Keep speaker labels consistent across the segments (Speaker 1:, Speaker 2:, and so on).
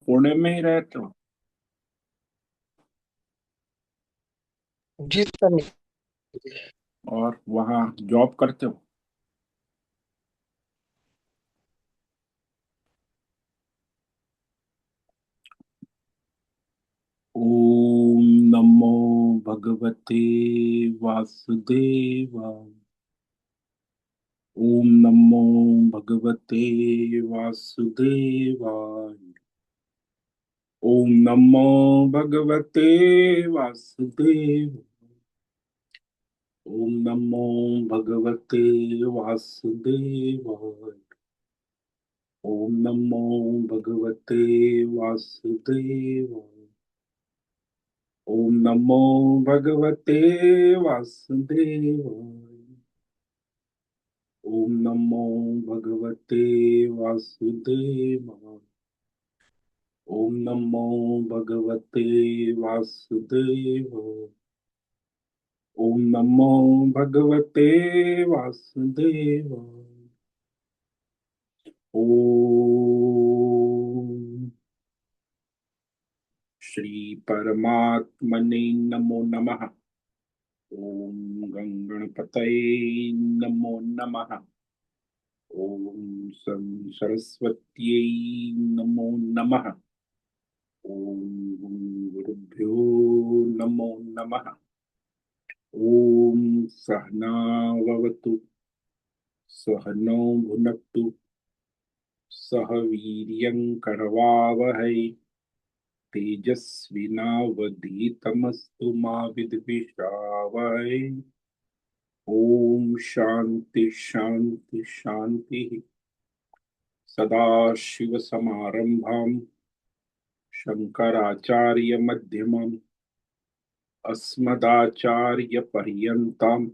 Speaker 1: पुणे में ही रहते हो?
Speaker 2: जी सर।
Speaker 1: और वहाँ जॉब करते हो? ओम नमो भगवते वासुदेवाय। ओम नमो भगवते वासुदेवाय। ओम नमो भगवते वासुदेव। ओम नमो भगवते वासुदेवाय। ओम नमो भगवते वासुदेवाय। ओम नमो भगवते वासुदेवाय। ओम नमो भगवते वासुदेवाय। ओम नमो भगवते वासुदेवाय। ओम नमो भगवते वासुदेवाय। ओम श्री परमात्मने नमो नमः। ओम गंगणपतये नमो नमः। ओम सं सरस्वत्यै नमो नमः। ओम गुरुभ्यो नमो नमः। ओम सहनाववतु सहनौ भुनक्तु सह वीर्यं करवावहै तेजस्विनावधीतमस्तु मा विद्विषावहै। ओम शांति शांति शांति। सदाशिव समारंभाम् शंकराचार्य मध्यमम् अस्मदाचार्य पर्यन्ताम्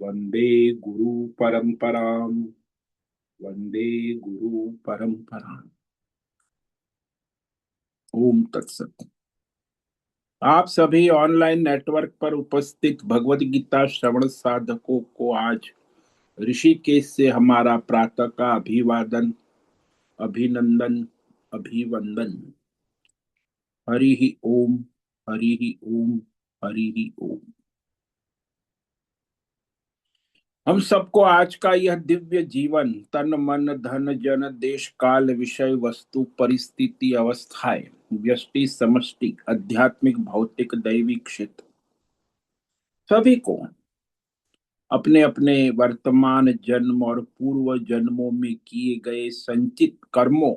Speaker 1: वंदे गुरु परंपराम्। वंदे गुरु परंपराम्। ओम तत्सत। आप सभी ऑनलाइन नेटवर्क पर उपस्थित भगवत गीता श्रवण साधकों को आज ऋषिकेश से हमारा प्रातः का अभिवादन, अभिनंदन, अभिवंदन। हरि ही ओम। हरि ही ओम। हरि ही ओम। हम सबको आज का यह दिव्य जीवन तन मन धन जन देश काल विषय वस्तु परिस्थिति अवस्थाएं व्यष्टि समष्टि आध्यात्मिक भौतिक दैविक क्षेत्र सभी को अपने अपने वर्तमान जन्म और पूर्व जन्मों में किए गए संचित कर्मों,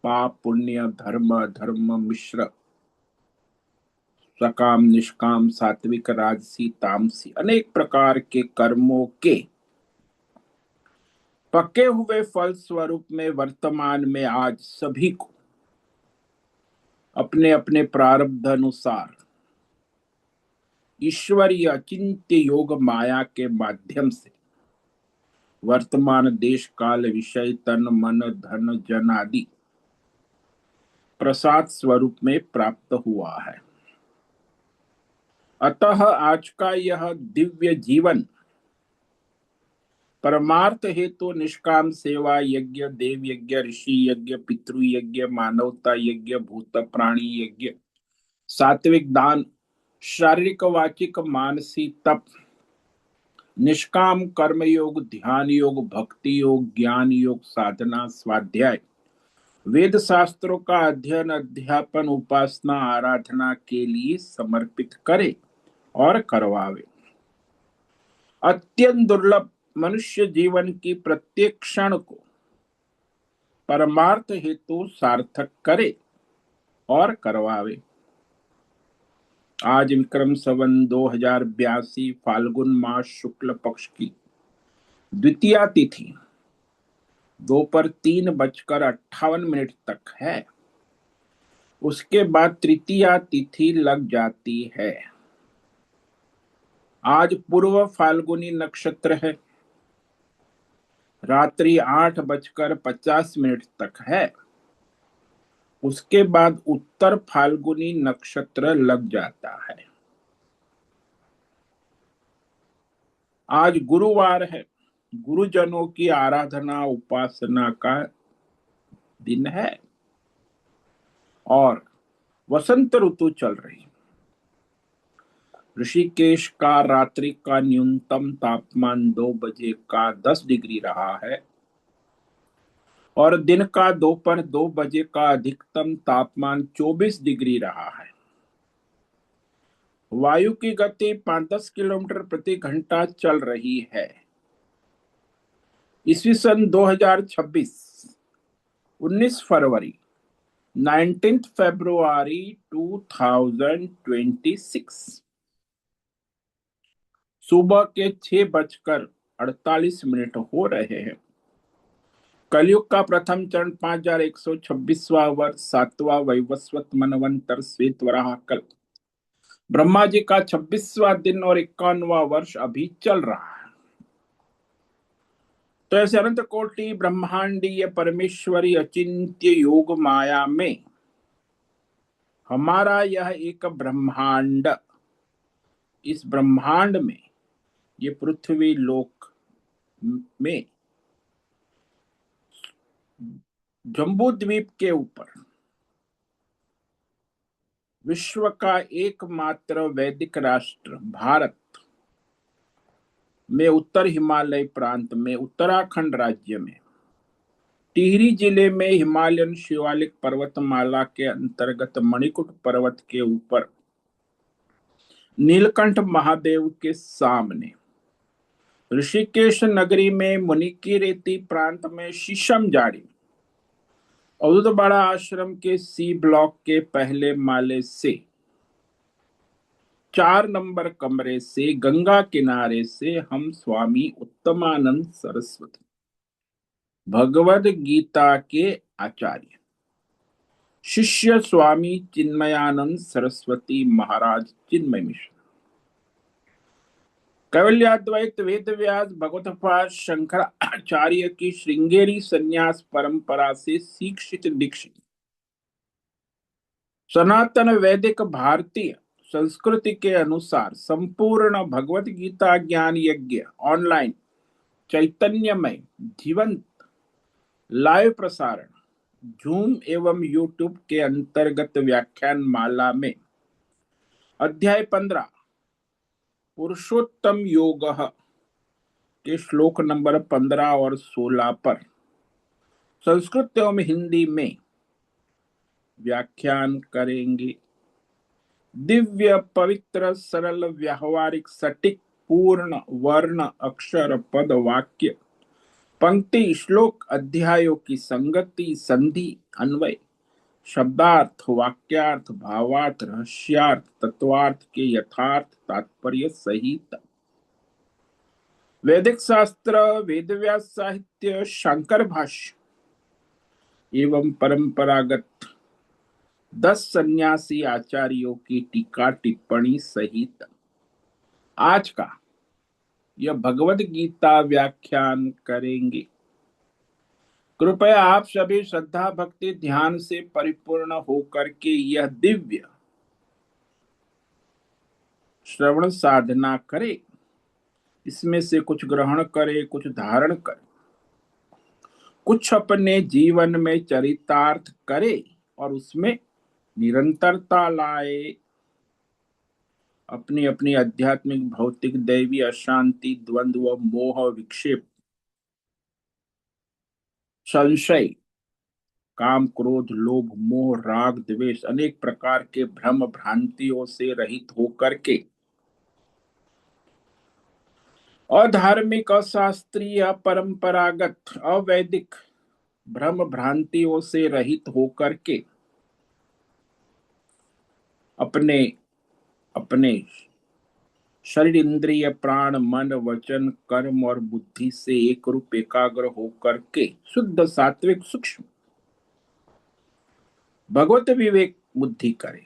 Speaker 1: पाप पुण्य धर्म अधर्म मिश्र, सकाम निष्काम सात्विक राजसी तामसी अनेक प्रकार के कर्मों के पके हुए फल स्वरूप में वर्तमान में आज सभी को अपने अपने प्रारब्ध अनुसार ईश्वरीय अचिंत्य योग माया के माध्यम से वर्तमान देश काल विषय तन मन धन जन आदि प्रसाद स्वरूप में प्राप्त हुआ है। अतः आज का यह दिव्य जीवन परमार्थ हेतु निष्काम सेवा यज्ञ देव यज्ञ ऋषि यज्ञ पितृ यज्ञ मानवता यज्ञ भूत प्राणी यज्ञ सात्विक दान शारीरिक वाचिक मानसिक तप निष्काम कर्म योग ध्यान योग भक्ति योग ज्ञान योग साधना स्वाध्याय वेद शास्त्रों का अध्ययन अध्यापन उपासना आराधना के लिए समर्पित करे और करवावे। अत्यंत दुर्लभ मनुष्य जीवन की प्रत्येक क्षण को परमार्थ हेतु सार्थक करे और करवावे। आज विक्रम संवत 2082 फाल्गुन मास शुक्ल पक्ष की द्वितीया तिथि दोपहर 3:58 तक है। उसके बाद तृतीया तिथि लग जाती है। आज पूर्व फाल्गुनी नक्षत्र है, रात्रि 8:50 तक है। उसके बाद उत्तर फाल्गुनी नक्षत्र लग जाता है। आज गुरुवार है, गुरुजनों की आराधना उपासना का दिन है। और वसंत ऋतु चल रही। ऋषिकेश का रात्रि का न्यूनतम तापमान 2 बजे का 10 डिग्री रहा है और दिन का दोपहर 2 बजे का अधिकतम तापमान 24 डिग्री रहा है। वायु की गति 5-10 किलोमीटर प्रति घंटा चल रही है। ईस्वी सन 2026, 19 फरवरी, 19 फरवरी 2026, सुबह के 6:48 हो रहे हैं। कलयुग का प्रथम चरण 5126वां वर्ष, 7वां वैवस्वत मनवंतर श्वेत वराह कल्प, ब्रह्मा जी का 26वां दिन और 51वां वर्ष अभी चल रहा है। तो ऐसे अनंत कोटि ब्रह्मांडीय परमेश्वरी अचिंत्य योग माया में हमारा यह एक ब्रह्मांड, इस ब्रह्मांड में ये पृथ्वी लोक में जम्बू द्वीप के ऊपर विश्व का एकमात्र वैदिक राष्ट्र भारत में उत्तर हिमालय प्रांत में उत्तराखंड राज्य में टिहरी जिले में हिमालयन शिवालिक पर्वतमाला के अंतर्गत मणिकूट पर्वत के ऊपर नीलकंठ महादेव के सामने ऋषिकेश नगरी में मुनिकीरेती प्रांत में शीशम झाड़ी अवधूतवाड़ा आश्रम के सी ब्लॉक के पहले माले से 4 नंबर कमरे से गंगा किनारे से हम स्वामी उत्तमानंद सरस्वती भगवद गीता के आचार्य शिष्य स्वामी चिन्मयानंद सरस्वती महाराज चिन्मय मिश्र कैवल्याद्वैत वेद व्यास भगवतपाद शंकराचार्य की श्रृंगेरी संन्यास परंपरा से शिक्षित दीक्षित सनातन वैदिक भारतीय संस्कृति के अनुसार संपूर्ण भगवत गीता ज्ञान यज्ञ ऑनलाइन चैतन्यमय जीवंत लाइव प्रसारण जूम एवं यूट्यूब के अंतर्गत व्याख्यान माला में अध्याय 15 पुरुषोत्तम योग के श्लोक नंबर 15 और 16 पर संस्कृत एवं हिंदी में व्याख्यान करेंगे। दिव्य पवित्र सरल व्यावहारिक सटीक पूर्ण वर्ण अक्षर पद वाक्य पंक्ति श्लोक अध्यायों की संगति संधि अन्वय शब्दार्थ वाक्यार्थ भावार्थ रहस्यार्थ तत्वार्थ के यथार्थ तात्पर्य सहित वैदिक शास्त्र वेदव्यास साहित्य शंकर भाष्य एवं परंपरागत 10 सन्यासी आचार्यों की टीका टिप्पणी सहित आज का यह भगवद गीता व्याख्यान करेंगे। कृपया आप सभी श्रद्धा भक्ति ध्यान से परिपूर्ण होकर के यह दिव्य श्रवण साधना करे, इसमें से कुछ ग्रहण करे, कुछ धारण करे, कुछ अपने जीवन में चरितार्थ करे और उसमें निरंतरता लाए। अपनी अपनी आध्यात्मिक भौतिक दैवी अशांति द्वंद्व मोह विक्षेप संशय काम क्रोध लोभ मोह राग द्वेष अनेक प्रकार के भ्रम भ्रांतियों से रहित होकर के अधार्मिक अशास्त्रीय परंपरागत अवैदिक भ्रम भ्रांतियों से रहित होकर के अपने अपने शरीर इंद्रिय प्राण मन वचन कर्म और बुद्धि से एक रूप एकाग्र होकर के शुद्ध सात्विक सूक्ष्म भगवत विवेक बुद्धि करे,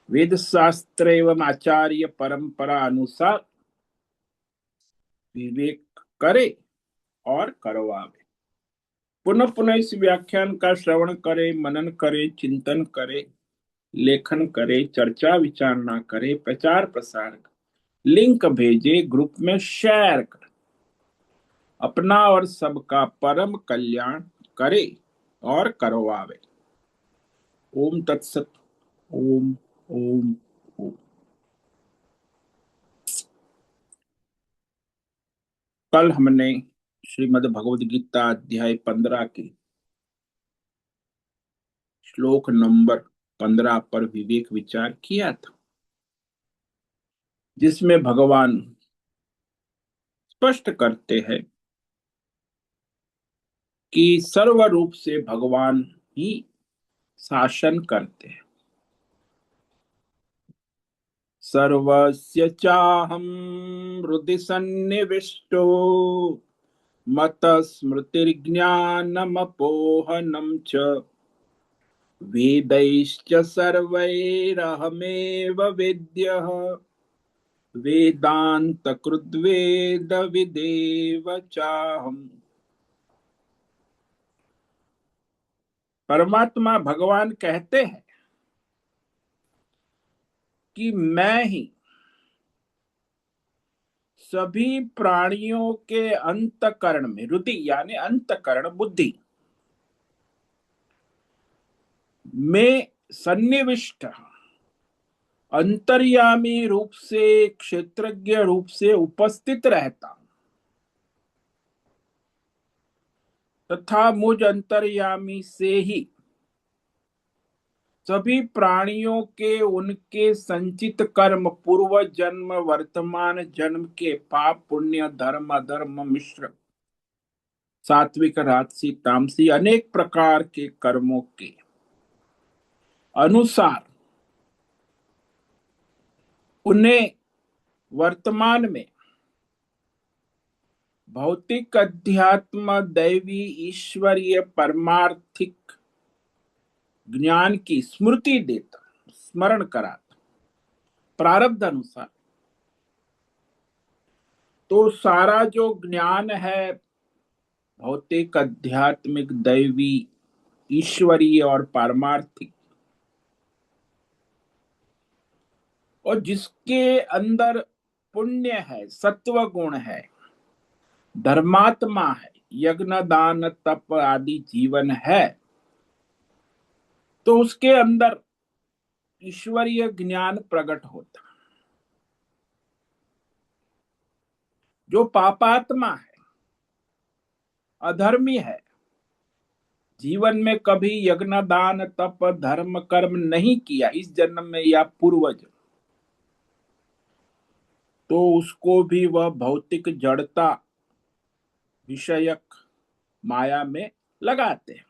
Speaker 1: वेद शास्त्र एवं आचार्य परंपरा अनुसार विवेक करे और करवावे। पुनः पुनः इस व्याख्यान का श्रवण करे, मनन करे, चिंतन करे, लेखन करे, चर्चा विचारणा करे, प्रचार प्रसार करे, लिंक भेजे, ग्रुप में शेयर करे, अपना और सबका परम कल्याण करे और करवावे। ओम तत्सत। ओम ओम ओम। कल हमने श्रीमद् भगवद गीता अध्याय 15 के श्लोक नंबर 15 पर विवेक विचार किया था, जिसमें भगवान स्पष्ट करते हैं कि सर्व रूप से भगवान ही शासन करते हैं। सर्वस्य चाहं हृदि सन्निविष्टो मत स्मृतिर्ज्ञानमपोहनं च वेदैश्च सर्वैरहमेव वेद्यः वेदान्तकृद्वेद विदेव चाहम्। परमात्मा भगवान कहते हैं कि मैं ही सभी प्राणियों के अंतकरण में, हृदय यानी अंतकरण बुद्धि में सन्निविष्ट, अंतर्यामी रूप से, क्षेत्रज्ञ रूप से उपस्थित रहता हूं तथा मुझ अंतर्यामी से ही सभी प्राणियों के उनके संचित कर्म, पूर्व जन्म वर्तमान जन्म के पाप पुण्य धर्म अधर्म मिश्र सात्विक राजसी तामसी अनेक प्रकार के कर्मों के अनुसार उन्हें वर्तमान में भौतिक अध्यात्म दैवी ईश्वरीय परमार्थिक ज्ञान की स्मृति देता, स्मरण कराता प्रारब्ध अनुसार। तो सारा जो ज्ञान है भौतिक आध्यात्मिक दैवी ईश्वरीय और पारमार्थिक, और जिसके अंदर पुण्य है, सत्व गुण है, धर्मात्मा है, यज्ञ दान तप आदि जीवन है, तो उसके अंदर ईश्वरीय ज्ञान प्रकट होता। जो पापात्मा है, अधर्मी है, जीवन में कभी यज्ञ दान तप धर्म कर्म नहीं किया इस जन्म में या पूर्वज, तो उसको भी वह भौतिक जड़ता विषयक माया में लगाते हैं,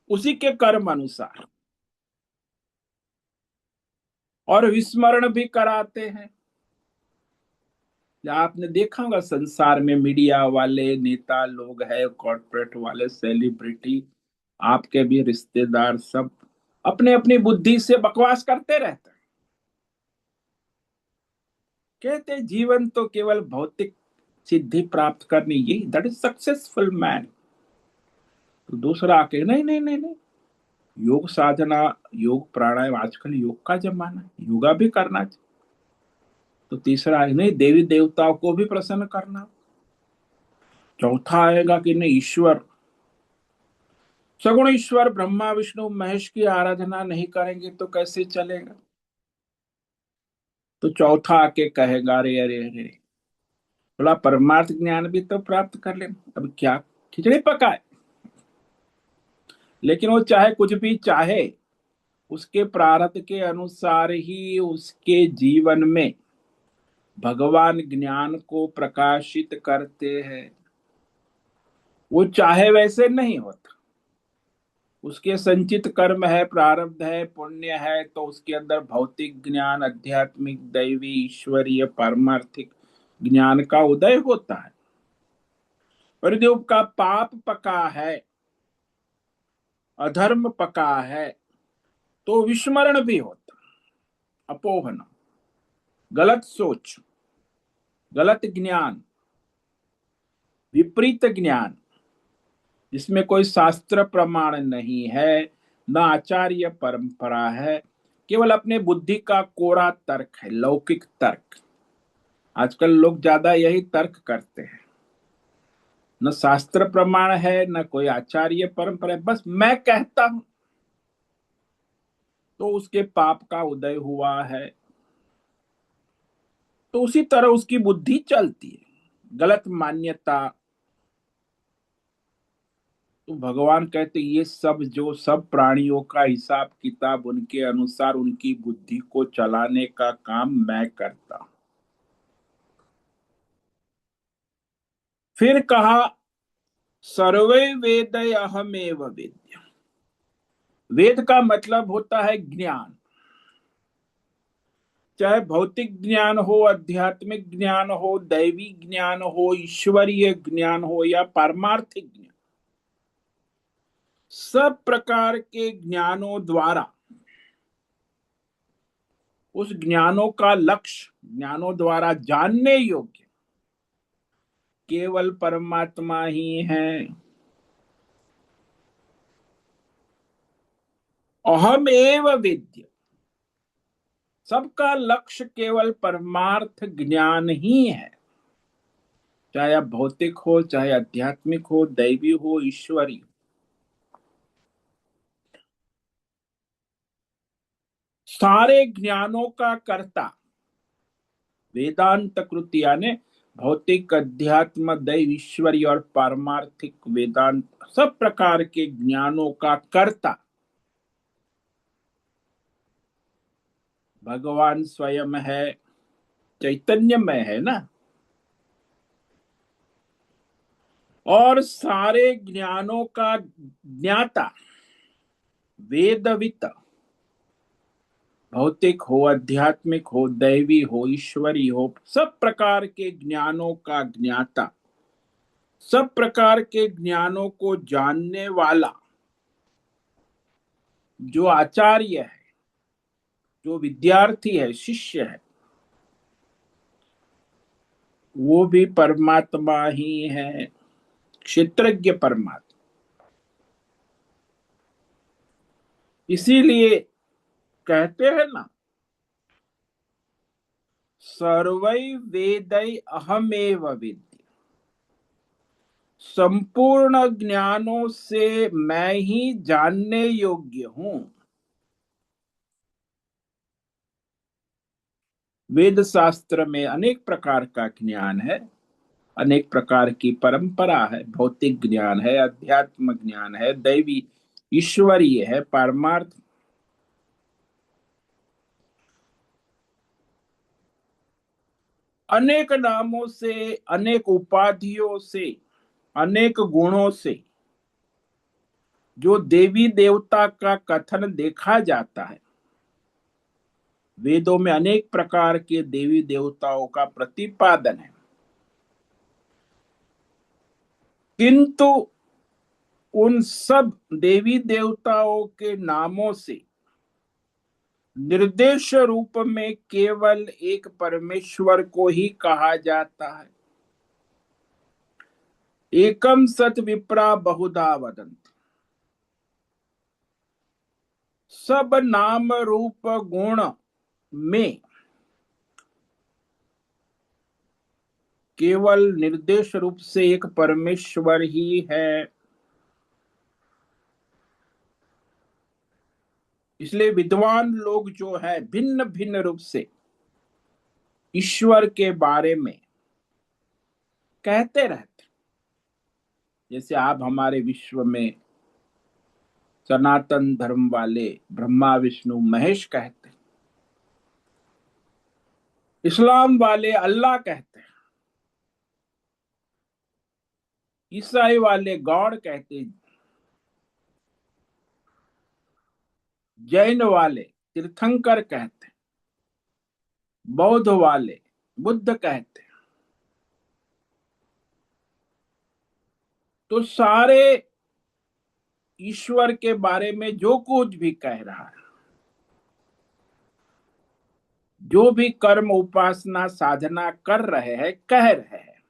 Speaker 1: उसी के कर्म अनुसार, और विस्मरण भी कराते हैं। आपने देखा होगा संसार में मीडिया वाले नेता लोग हैं, कॉर्पोरेट वाले, सेलिब्रिटी, आपके भी रिश्तेदार, सब अपने अपनी बुद्धि से बकवास करते रहते हैं। कहते हैं जीवन तो केवल भौतिक सिद्धि प्राप्त करनी, यही दैट इज सक्सेसफुल मैन। तो दूसरा आके नहीं नहीं नहीं नहीं, योग साधना, योग प्राणायाम, आजकल योग का जमाना है, योगा भी करना चाहिए। तो तीसरा है नहीं, देवी देवताओं को भी प्रसन्न करना। चौथा आएगा कि नहीं, ईश्वर, सगुण ईश्वर ब्रह्मा विष्णु महेश की आराधना नहीं करेंगे तो कैसे चलेगा। तो चौथा आके कहेगा अरे अरे अरे, थोड़ा परमार्थ ज्ञान भी तो प्राप्त कर ले, अब क्या खिचड़ी पकाए। लेकिन वो चाहे कुछ भी चाहे, उसके प्रारब्ध के अनुसार ही उसके जीवन में भगवान ज्ञान को प्रकाशित करते हैं। वो चाहे वैसे नहीं होता। उसके संचित कर्म है, प्रारब्ध है, पुण्य है, तो उसके अंदर भौतिक ज्ञान, आध्यात्मिक दैवी ईश्वरीय पारमार्थिक ज्ञान का उदय होता है। पर जो का पाप पका है, अधर्म पका है, तो विस्मरण भी होता, अपोहन, गलत सोच, गलत ज्ञान, विपरीत ज्ञान, जिसमें कोई शास्त्र प्रमाण नहीं है, न आचार्य परंपरा है, केवल अपने बुद्धि का कोरा तर्क है, लौकिक तर्क। आजकल लोग ज्यादा यही तर्क करते हैं। न शास्त्र प्रमाण है, न कोई आचार्य परंपरा है, बस मैं कहता हूं तो उसके पाप का उदय हुआ है, तो उसी तरह उसकी बुद्धि चलती है। गलत मान्यता, तो भगवान कहते ये सब जो सब प्राणियों का हिसाब किताब उनके अनुसार उनकी बुद्धि को चलाने का काम मैं करता हूं। फिर कहा सर्वे वेद अहमेव वेद्य। वेद का मतलब होता है ज्ञान, चाहे भौतिक ज्ञान हो, आध्यात्मिक ज्ञान हो, दैवी ज्ञान हो, ईश्वरीय ज्ञान हो या पारमार्थिक ज्ञान। सब प्रकार के ज्ञानों द्वारा उस ज्ञानों का लक्ष्य, ज्ञानों द्वारा जानने योग्य केवल परमात्मा ही है। अहम एव विद्य, सबका लक्ष्य केवल परमार्थ ज्ञान ही है, चाहे अब भौतिक हो, चाहे आध्यात्मिक हो, दैवी हो, ईश्वरी। सारे ज्ञानों का कर्ता वेदांत कृति यानी भौतिक, अध्यात्म, दैव, ईश्वरी और पारमार्थिक वेदांत, सब प्रकार के ज्ञानों का कर्ता भगवान स्वयं है, चैतन्यमय है ना। और सारे ज्ञानों का ज्ञाता वेदवित, भौतिक हो, आध्यात्मिक हो, दैवी हो, ईश्वरी हो, सब प्रकार के ज्ञानों का ज्ञाता, सब प्रकार के ज्ञानों को जानने वाला जो आचार्य है, जो विद्यार्थी है, शिष्य है, वो भी परमात्मा ही है, क्षेत्रज्ञ परमात्मा। इसीलिए कहते हैं ना सर्वै वेदै अहमेव वेद्य, संपूर्ण ज्ञानों से मैं ही जानने योग्य हूं। वेद शास्त्र में अनेक प्रकार का ज्ञान है, अनेक प्रकार की परंपरा है, भौतिक ज्ञान है, अध्यात्म ज्ञान है, दैवी ईश्वरीय है, पारमार्थ। अनेक नामों से, अनेक उपाधियों से, अनेक गुणों से जो देवी देवता का कथन देखा जाता है। वेदों में अनेक प्रकार के देवी देवताओं का प्रतिपादन है, किंतु उन सब देवी देवताओं के नामों से निर्देश रूप में केवल एक परमेश्वर को ही कहा जाता है। एकम सत विप्रा बहुधा वदन्ति। सब नाम रूप गुण में केवल निर्देश रूप से एक परमेश्वर ही है। इसलिए विद्वान लोग जो है भिन्न भिन्न रूप से ईश्वर के बारे में कहते रहते। जैसे आप हमारे विश्व में सनातन धर्म वाले ब्रह्मा विष्णु महेश कहते, इस्लाम वाले अल्लाह कहते, ईसाई वाले गॉड कहते, जैन वाले तीर्थंकर कहते, बौद्ध वाले बुद्ध कहते। तो सारे ईश्वर के बारे में जो कुछ भी कह रहा है, जो भी कर्म उपासना साधना कर रहे हैं, कह रहे हैं,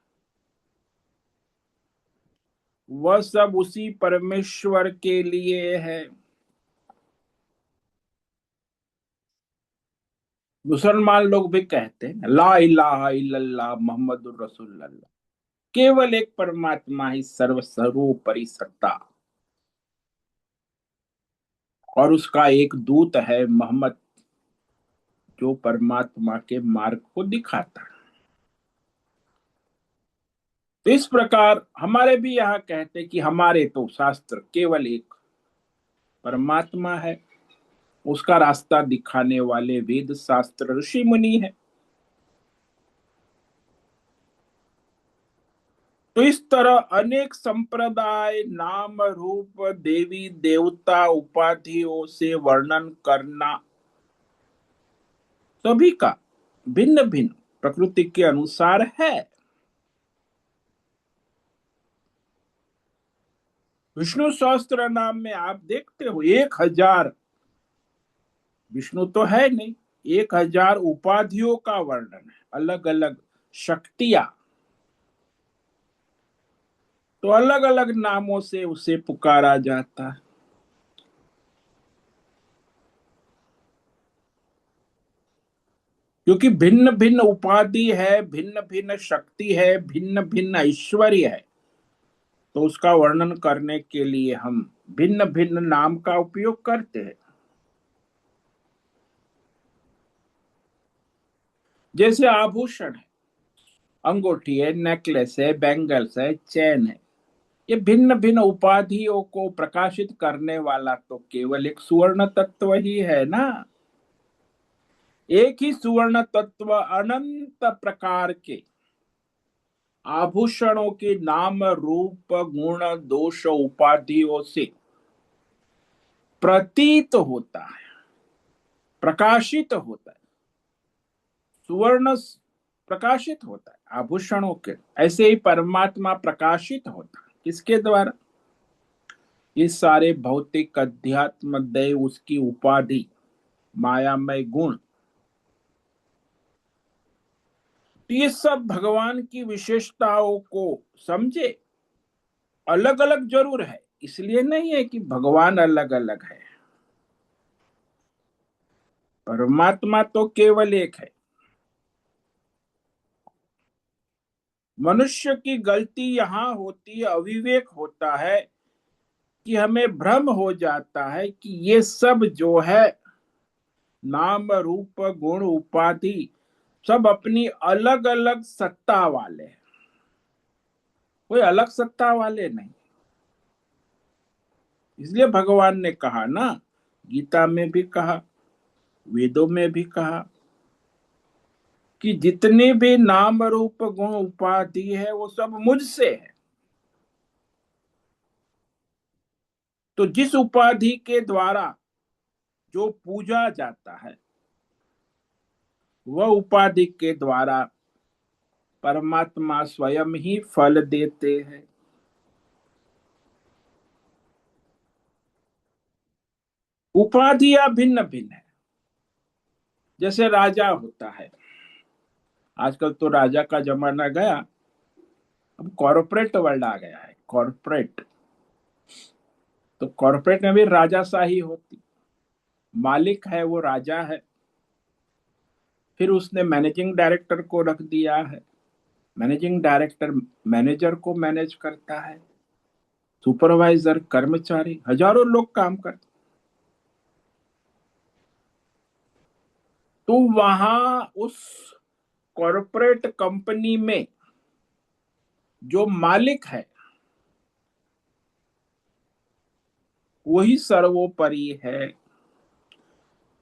Speaker 1: वह सब उसी परमेश्वर के लिए है। मुसलमान लोग भी कहते हैं ला इलाहा इल्लल्लाह मुहम्मदुर रसूलुल्लाह। केवल एक परमात्मा ही सर्वोपरि सत्ता, और उसका एक दूत है मोहम्मद, जो परमात्मा के मार्ग को दिखाता है। तो इस प्रकार हमारे भी यहाँ कहते कि हमारे तो शास्त्र केवल एक परमात्मा है, उसका रास्ता दिखाने वाले वेद शास्त्र ऋषि मुनि है। तो इस तरह अनेक संप्रदाय नाम रूप देवी देवता उपाधियों से वर्णन करना सभी का भिन्न भिन्न प्रकृति के अनुसार है। विष्णु सहस्त्र नाम में आप देखते हो 1000 विष्णु तो है नहीं, 1000 उपाधियों का वर्णन है, अलग अलग शक्तियां। तो अलग अलग नामों से उसे पुकारा जाता है। क्योंकि भिन्न भिन्न उपाधि है, भिन्न भिन्न शक्ति है, भिन्न भिन्न ऐश्वर्य है, तो उसका वर्णन करने के लिए हम भिन्न भिन्न नाम का उपयोग करते हैं। जैसे आभूषण है, अंगूठी है, नेकलेस है, बैंगल्स है, चैन है, ये भिन्न भिन्न उपाधियों को प्रकाशित करने वाला तो केवल एक सुवर्ण तत्व ही है ना। एक ही सुवर्ण तत्व अनंत प्रकार के आभूषणों के नाम रूप गुण दोष उपाधियों से प्रतीत होता है, प्रकाशित होता है। सुवर्ण प्रकाशित होता है आभूषणों के, ऐसे ही परमात्मा प्रकाशित होता है। किसके द्वारा? ये सारे भौतिक अध्यात्म दैव उसकी उपाधि मायामय गुण, तो ये सब भगवान की विशेषताओं को समझे। अलग अलग जरूर है, इसलिए नहीं है कि भगवान अलग अलग है, परमात्मा तो केवल एक है। मनुष्य की गलती यहां होती है, अविवेक होता है कि हमें भ्रम हो जाता है कि ये सब जो है नाम रूप गुण उपाधि सब अपनी अलग अलग सत्ता वाले हैं, कोई अलग सत्ता वाले नहीं। इसलिए भगवान ने कहा ना, गीता में भी कहा, वेदों में भी कहा कि जितने भी नाम रूप गुण उपाधि है वो सब मुझसे है। तो जिस उपाधि के द्वारा जो पूजा जाता है, वह उपाधि के द्वारा परमात्मा स्वयं ही फल देते हैं। उपाधियां भिन्न भिन्न है। जैसे राजा होता है, आजकल तो राजा का जमाना गया, अब कॉरपोरेट वर्ल्ड आ गया है। कॉरपोरेट, तो कॉरपोरेट में भी राजाशाही होती, मालिक है वो राजा है। फिर उसने मैनेजिंग डायरेक्टर को रख दिया है, मैनेजिंग डायरेक्टर मैनेजर को मैनेज करता है, सुपरवाइजर कर्मचारी, हजारों लोग काम करते। तो वहां उस कॉरपोरेट कंपनी में जो मालिक है वही सर्वोपरि है।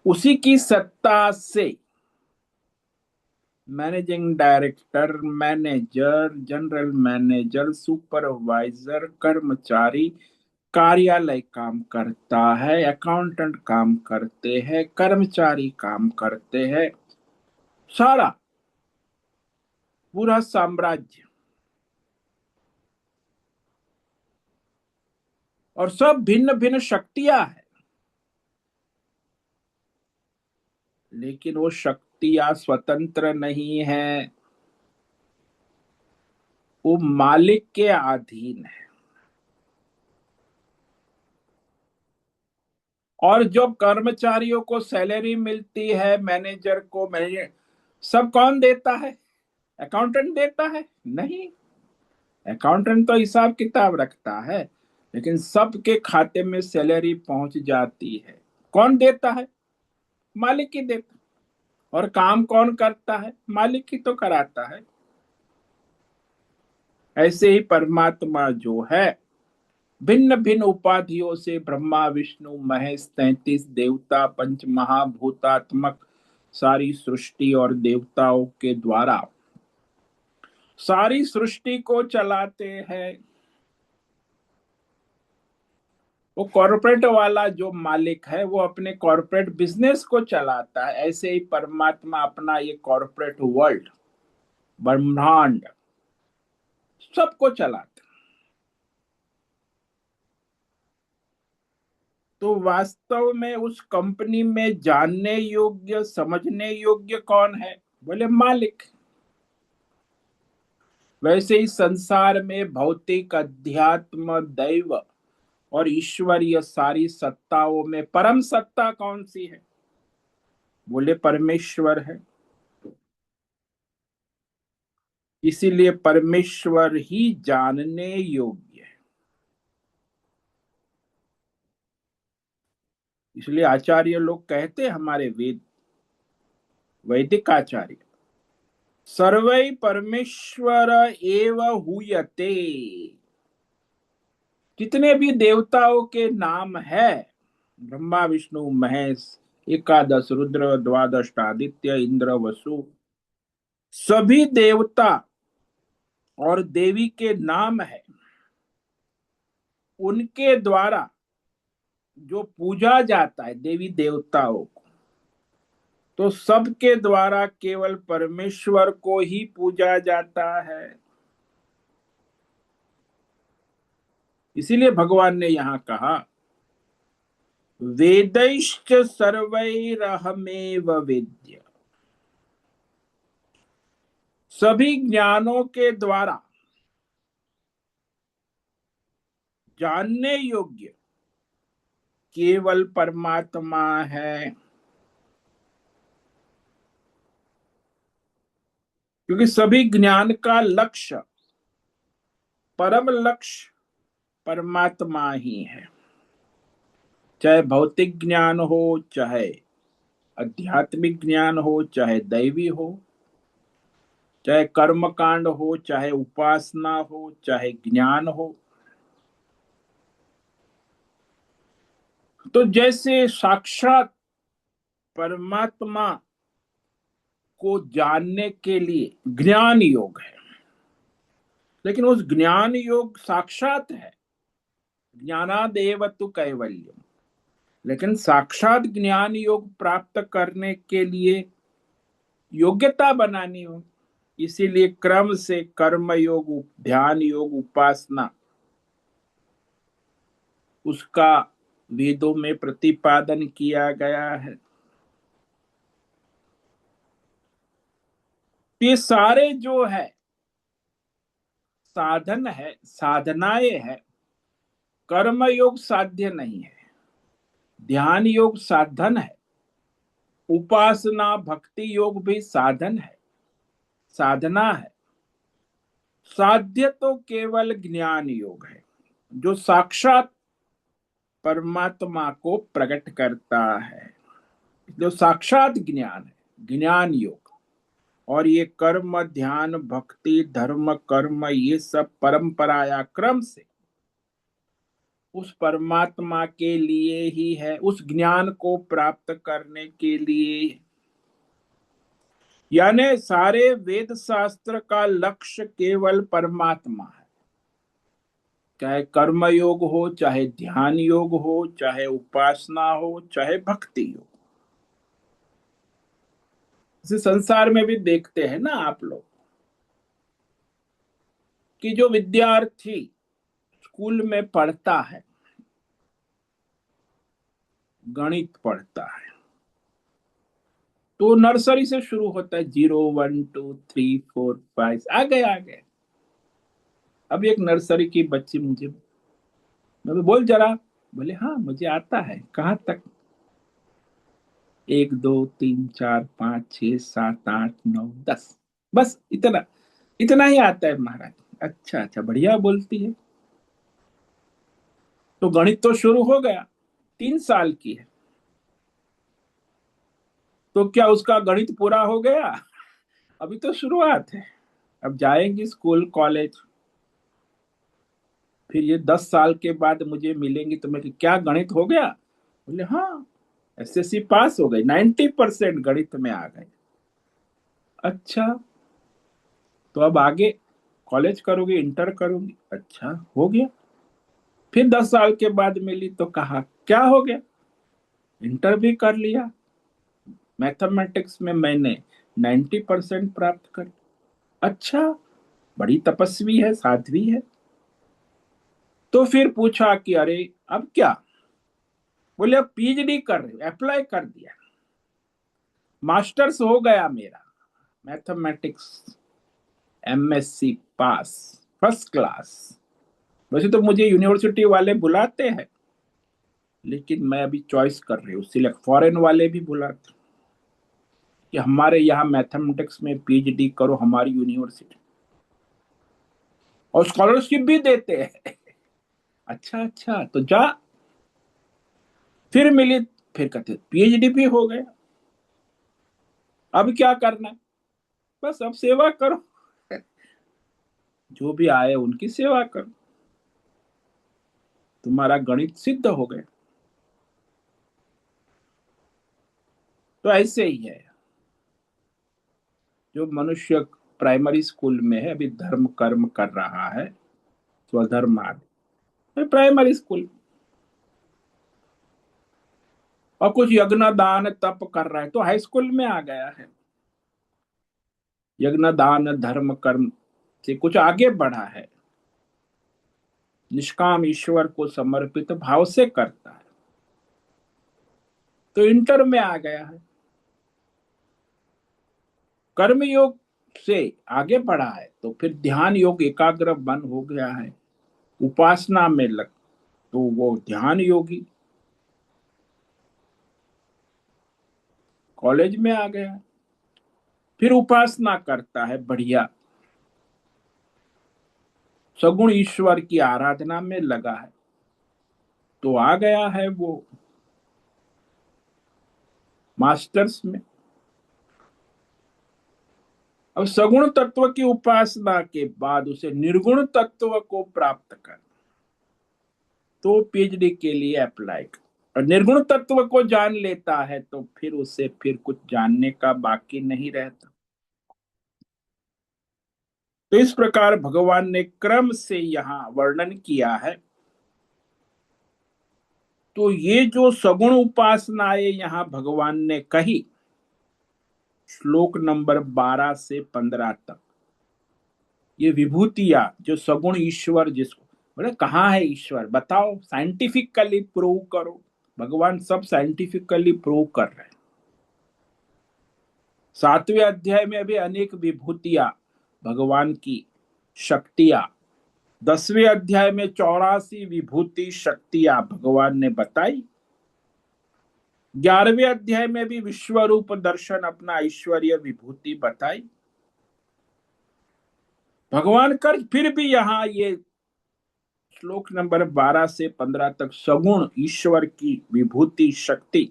Speaker 1: उसी की सत्ता से managing director, manager, general manager, supervisor, कर्मचारी, कार्यालय काम करता है, अकाउंटेंट काम करते हैं, कर्मचारी काम करते हैं, सारा पूरा साम्राज्य। और सब भिन्न भिन्न शक्तियां हैं, लेकिन वो शक्तियां स्वतंत्र नहीं है, वो मालिक के अधीन है। और जो कर्मचारियों को सैलरी मिलती है, मैनेजर को मैनेजर सब कौन देता है? अकाउंटेंट देता है? नहीं, अकाउंटेंट तो हिसाब किताब रखता है, लेकिन सबके खाते में सैलरी पहुंच जाती है। कौन देता है? मालिक ही देता। और काम कौन करता है? मालिक ही तो कराता है। ऐसे ही परमात्मा जो है, भिन्न भिन्न उपाधियों से ब्रह्मा विष्णु महेश 33 देवता पंच महाभूतात्मक सारी सृष्टि और देवताओं के द्वारा सारी सृष्टि को चलाते हैं। वो कॉर्पोरेट वाला जो मालिक है वो अपने कॉर्पोरेट बिजनेस को चलाता है, ऐसे ही परमात्मा अपना ये कॉर्पोरेट वर्ल्ड, ब्रह्मांड, सबको चलाता है। तो वास्तव में उस कंपनी में जानने योग्य समझने योग्य कौन है? बोले मालिक। वैसे ही संसार में भौतिक अध्यात्म दैव और ईश्वरीय सारी सत्ताओं में परम सत्ता कौन सी है? बोले परमेश्वर है। इसीलिए परमेश्वर ही जानने योग्य है। इसलिए आचार्य लोग कहते हैं, हमारे वैदिक आचार्य, सर्वै परमेश्वर एव हुयते। जितने भी देवताओं के नाम है, ब्रह्मा विष्णु महेश, एकादश रुद्र, द्वादश आदित्य, इंद्र वसु, सभी देवता और देवी के नाम है, उनके द्वारा जो पूजा जाता है देवी देवताओं को, तो सबके द्वारा केवल परमेश्वर को ही पूजा जाता है। इसीलिए भगवान ने यहां कहा, वेदैश्च सर्वैरहमेव वेद्य। सभी ज्ञानों के द्वारा जानने योग्य केवल परमात्मा है। क्योंकि सभी ज्ञान का लक्ष्य, परम लक्ष्य परमात्मा ही है। चाहे भौतिक ज्ञान हो, चाहे आध्यात्मिक ज्ञान हो, चाहे दैवी हो, चाहे कर्म कांड हो, चाहे उपासना हो, चाहे ज्ञान हो। तो जैसे साक्षात परमात्मा को जानने के लिए ज्ञान योग है, लेकिन उस ज्ञान योग साक्षात है, ज्ञानादेव तु कैवल्यम। लेकिन साक्षात ज्ञान योग प्राप्त करने के लिए योग्यता बनानी हो। इसीलिए क्रम से कर्म योग, ध्यान योग, उपासना, उसका वेदों में प्रतिपादन किया गया है। ये सारे जो है साधन है, साधनाएं है। कर्म योग साध्य नहीं है, ध्यान योग साधन है, उपासना भक्ति योग भी साधन है, साधना है। साध्य तो केवल ज्ञान योग है, जो साक्षात परमात्मा को प्रकट करता है, जो साक्षात ज्ञान है, ज्ञान योग। और ये कर्म ध्यान भक्ति धर्म कर्म, ये सब परंपरा या क्रम से उस परमात्मा के लिए ही है, उस ज्ञान को प्राप्त करने के लिए। यानी सारे वेद शास्त्र का लक्ष्य केवल परमात्मा है। चाहे कर्म योग हो, चाहे ध्यान योग हो, चाहे उपासना हो, चाहे भक्ति हो। इसे संसार में भी देखते हैं ना आप लोग, कि जो विद्यार्थी स्कूल में पढ़ता है, गणित पढ़ता है, तो नर्सरी से शुरू होता है, 0 1 2 3 4 5, आ गए। अब एक नर्सरी की बच्ची मुझे, मैं बोल जरा, बोले हाँ मुझे आता है। कहाँ तक? 1 2 3 4 5 6 7 8 9 10, बस इतना, इतना ही आता है महाराज। अच्छा अच्छा, बढ़िया बोलती है। तो गणित तो शुरू हो गया, 3 साल की है, तो क्या उसका गणित पूरा हो गया? अभी तो शुरुआत है। अब जाएंगी स्कूल कॉलेज, फिर ये 10 साल के बाद मुझे मिलेंगी तो मैं कि, क्या गणित हो गया? बोले हाँ, एसएससी पास हो गई, 90% गणित में आ गए। अच्छा, तो अब आगे कॉलेज करोगी, इंटर करोगी? अच्छा, हो गया। फिर 10 साल के बाद मिली तो कहा क्या हो गया? इंटर भी कर लिया, मैथमेटिक्स में मैंने 90% प्राप्त कर। अच्छा, बड़ी तपस्वी है, साध्वी है। तो फिर पूछा कि अरे अब क्या? बोले अब पीएचडी कर रहे, अप्लाई कर दिया, मास्टर्स हो गया मेरा, मैथमेटिक्स, एमएससी पास, फर्स्ट क्लास। वैसे तो मुझे यूनिवर्सिटी वाले बुलाते हैं, लेकिन मैं अभी चॉइस कर रही हूँ सिलेक्ट, फॉरेन वाले भी बुलाते हैं कि हमारे यहाँ मैथमेटिक्स में पीएचडी करो हमारी यूनिवर्सिटी, और स्कॉलरशिप भी देते हैं। अच्छा अच्छा, तो जा। फिर मिली, फिर कहते पीएचडी भी हो गया, अब क्या करना है? बस अब सेवा करो, जो भी आए उनकी सेवा करो, तुम्हारा गणित सिद्ध हो गया। तो ऐसे ही है, जो मनुष्य प्राइमरी स्कूल में है, अभी धर्म कर्म कर रहा है, स्वधर्म आदि, प्राइमरी स्कूल, और कुछ यज्ञ दान तप कर रहा है तो हाई स्कूल में आ गया है। यज्ञ दान धर्म कर्म से कुछ आगे बढ़ा है, निष्काम ईश्वर को समर्पित भाव से करता है, तो इंटर में आ गया है। कर्म योग से आगे बढ़ा है तो फिर ध्यान योग एकाग्र मन हो गया है, उपासना में लग, तो वो ध्यान योगी कॉलेज में आ गया, फिर उपासना करता है बढ़िया, सगुण ईश्वर की आराधना में लगा है, तो आ गया है वो मास्टर्स में। अब सगुण तत्व की उपासना के बाद उसे निर्गुण तत्व को प्राप्त कर, तो पीएचडी के लिए अप्लाई कर, और निर्गुण तत्व को जान लेता है तो फिर उसे फिर कुछ जानने का बाकी नहीं रहता। तो इस प्रकार भगवान ने क्रम से यहाँ वर्णन किया है। तो ये जो सगुण उपासनाएं यहाँ भगवान ने कही, श्लोक नंबर 12 से 15 तक, ये विभूतियां जो सगुण ईश्वर, जिसको बोले कहाँ है ईश्वर बताओ, साइंटिफिकली प्रूव करो। भगवान सब साइंटिफिकली प्रूव कर रहे हैं। 7वें अध्याय में अभी अनेक विभूतियां, भगवान की शक्तियां, 10वें अध्याय में 84 विभूति शक्तियां भगवान ने बताई, 11वें अध्याय में भी विश्व रूप दर्शन अपना ऐश्वर्य विभूति बताई भगवान कर। फिर भी यहाँ ये श्लोक नंबर 12 से 15 तक सगुण ईश्वर की विभूति शक्ति,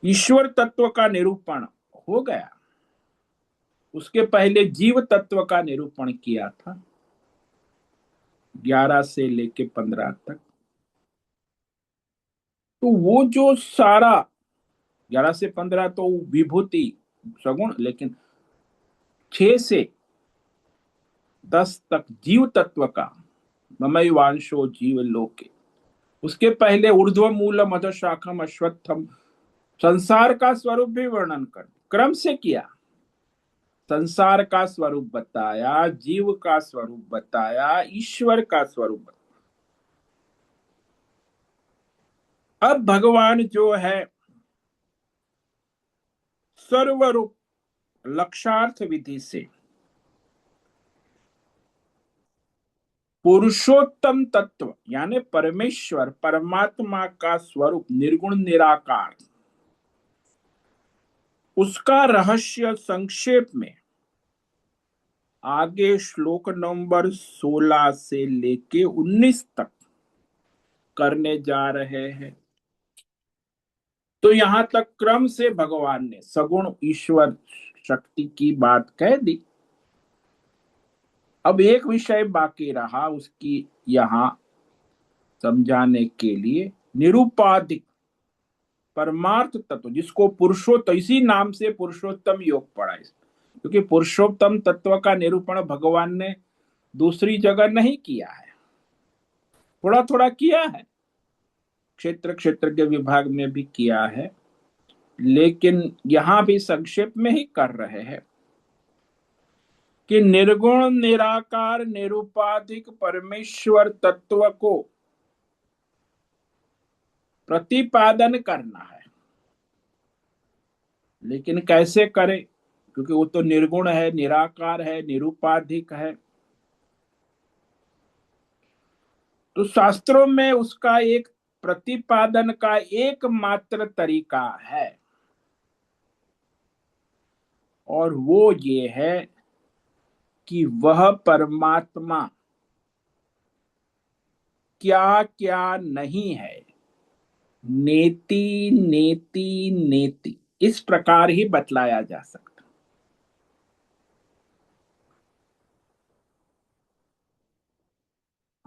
Speaker 1: ईश्वर तत्व का निरूपण हो गया। उसके पहले जीव तत्व का निरूपण किया था 11 से लेके 15 तक। तो वो जो सारा 11 से 15 तो विभूति सगुण, लेकिन 6 से 10 तक जीव तत्व का, ममैवांशो जीव लोके। उसके पहले ऊर्ध्व मूल मध शाखम अश्वत्थम, संसार का स्वरूप भी वर्णन कर क्रम से किया। संसार का स्वरूप बताया, जीव का स्वरूप बताया, ईश्वर का स्वरूप बताया। अब भगवान जो है सर्वरूप लक्षार्थ विधि से पुरुषोत्तम तत्व यानी परमेश्वर परमात्मा का स्वरूप निर्गुण निराकार, उसका रहस्य संक्षेप में आगे श्लोक नंबर 16 से लेके 19 तक करने जा रहे हैं। तो यहां तक क्रम से भगवान ने सगुण ईश्वर शक्ति की बात कह दी। अब एक विषय बाकी रहा उसकी यहां समझाने के लिए, निरुपाधिक परमार्थ तत्व, जिसको पुरुषोत्तम, इसी नाम से पुरुषोत्तम योग पढ़ा है, क्योंकि पुरुषोत्तम तत्व का निरूपण भगवान ने दूसरी जगह नहीं किया है, थोड़ा थोड़ा किया है, क्षेत्र क्षेत्र के विभाग में भी किया है, लेकिन यहां भी संक्षेप में ही कर रहे हैं कि निर्गुण निराकार निरुपाधिक परमेश्वर तत्व को प्रतिपादन करना है। लेकिन कैसे करें, क्योंकि वो तो निर्गुण है, निराकार है, निरुपाधिक है। तो शास्त्रों में उसका एक प्रतिपादन का एकमात्र तरीका है, और वो ये है कि वह परमात्मा क्या क्या नहीं है, नेति नेति नेति, इस प्रकार ही बतलाया जा सकता।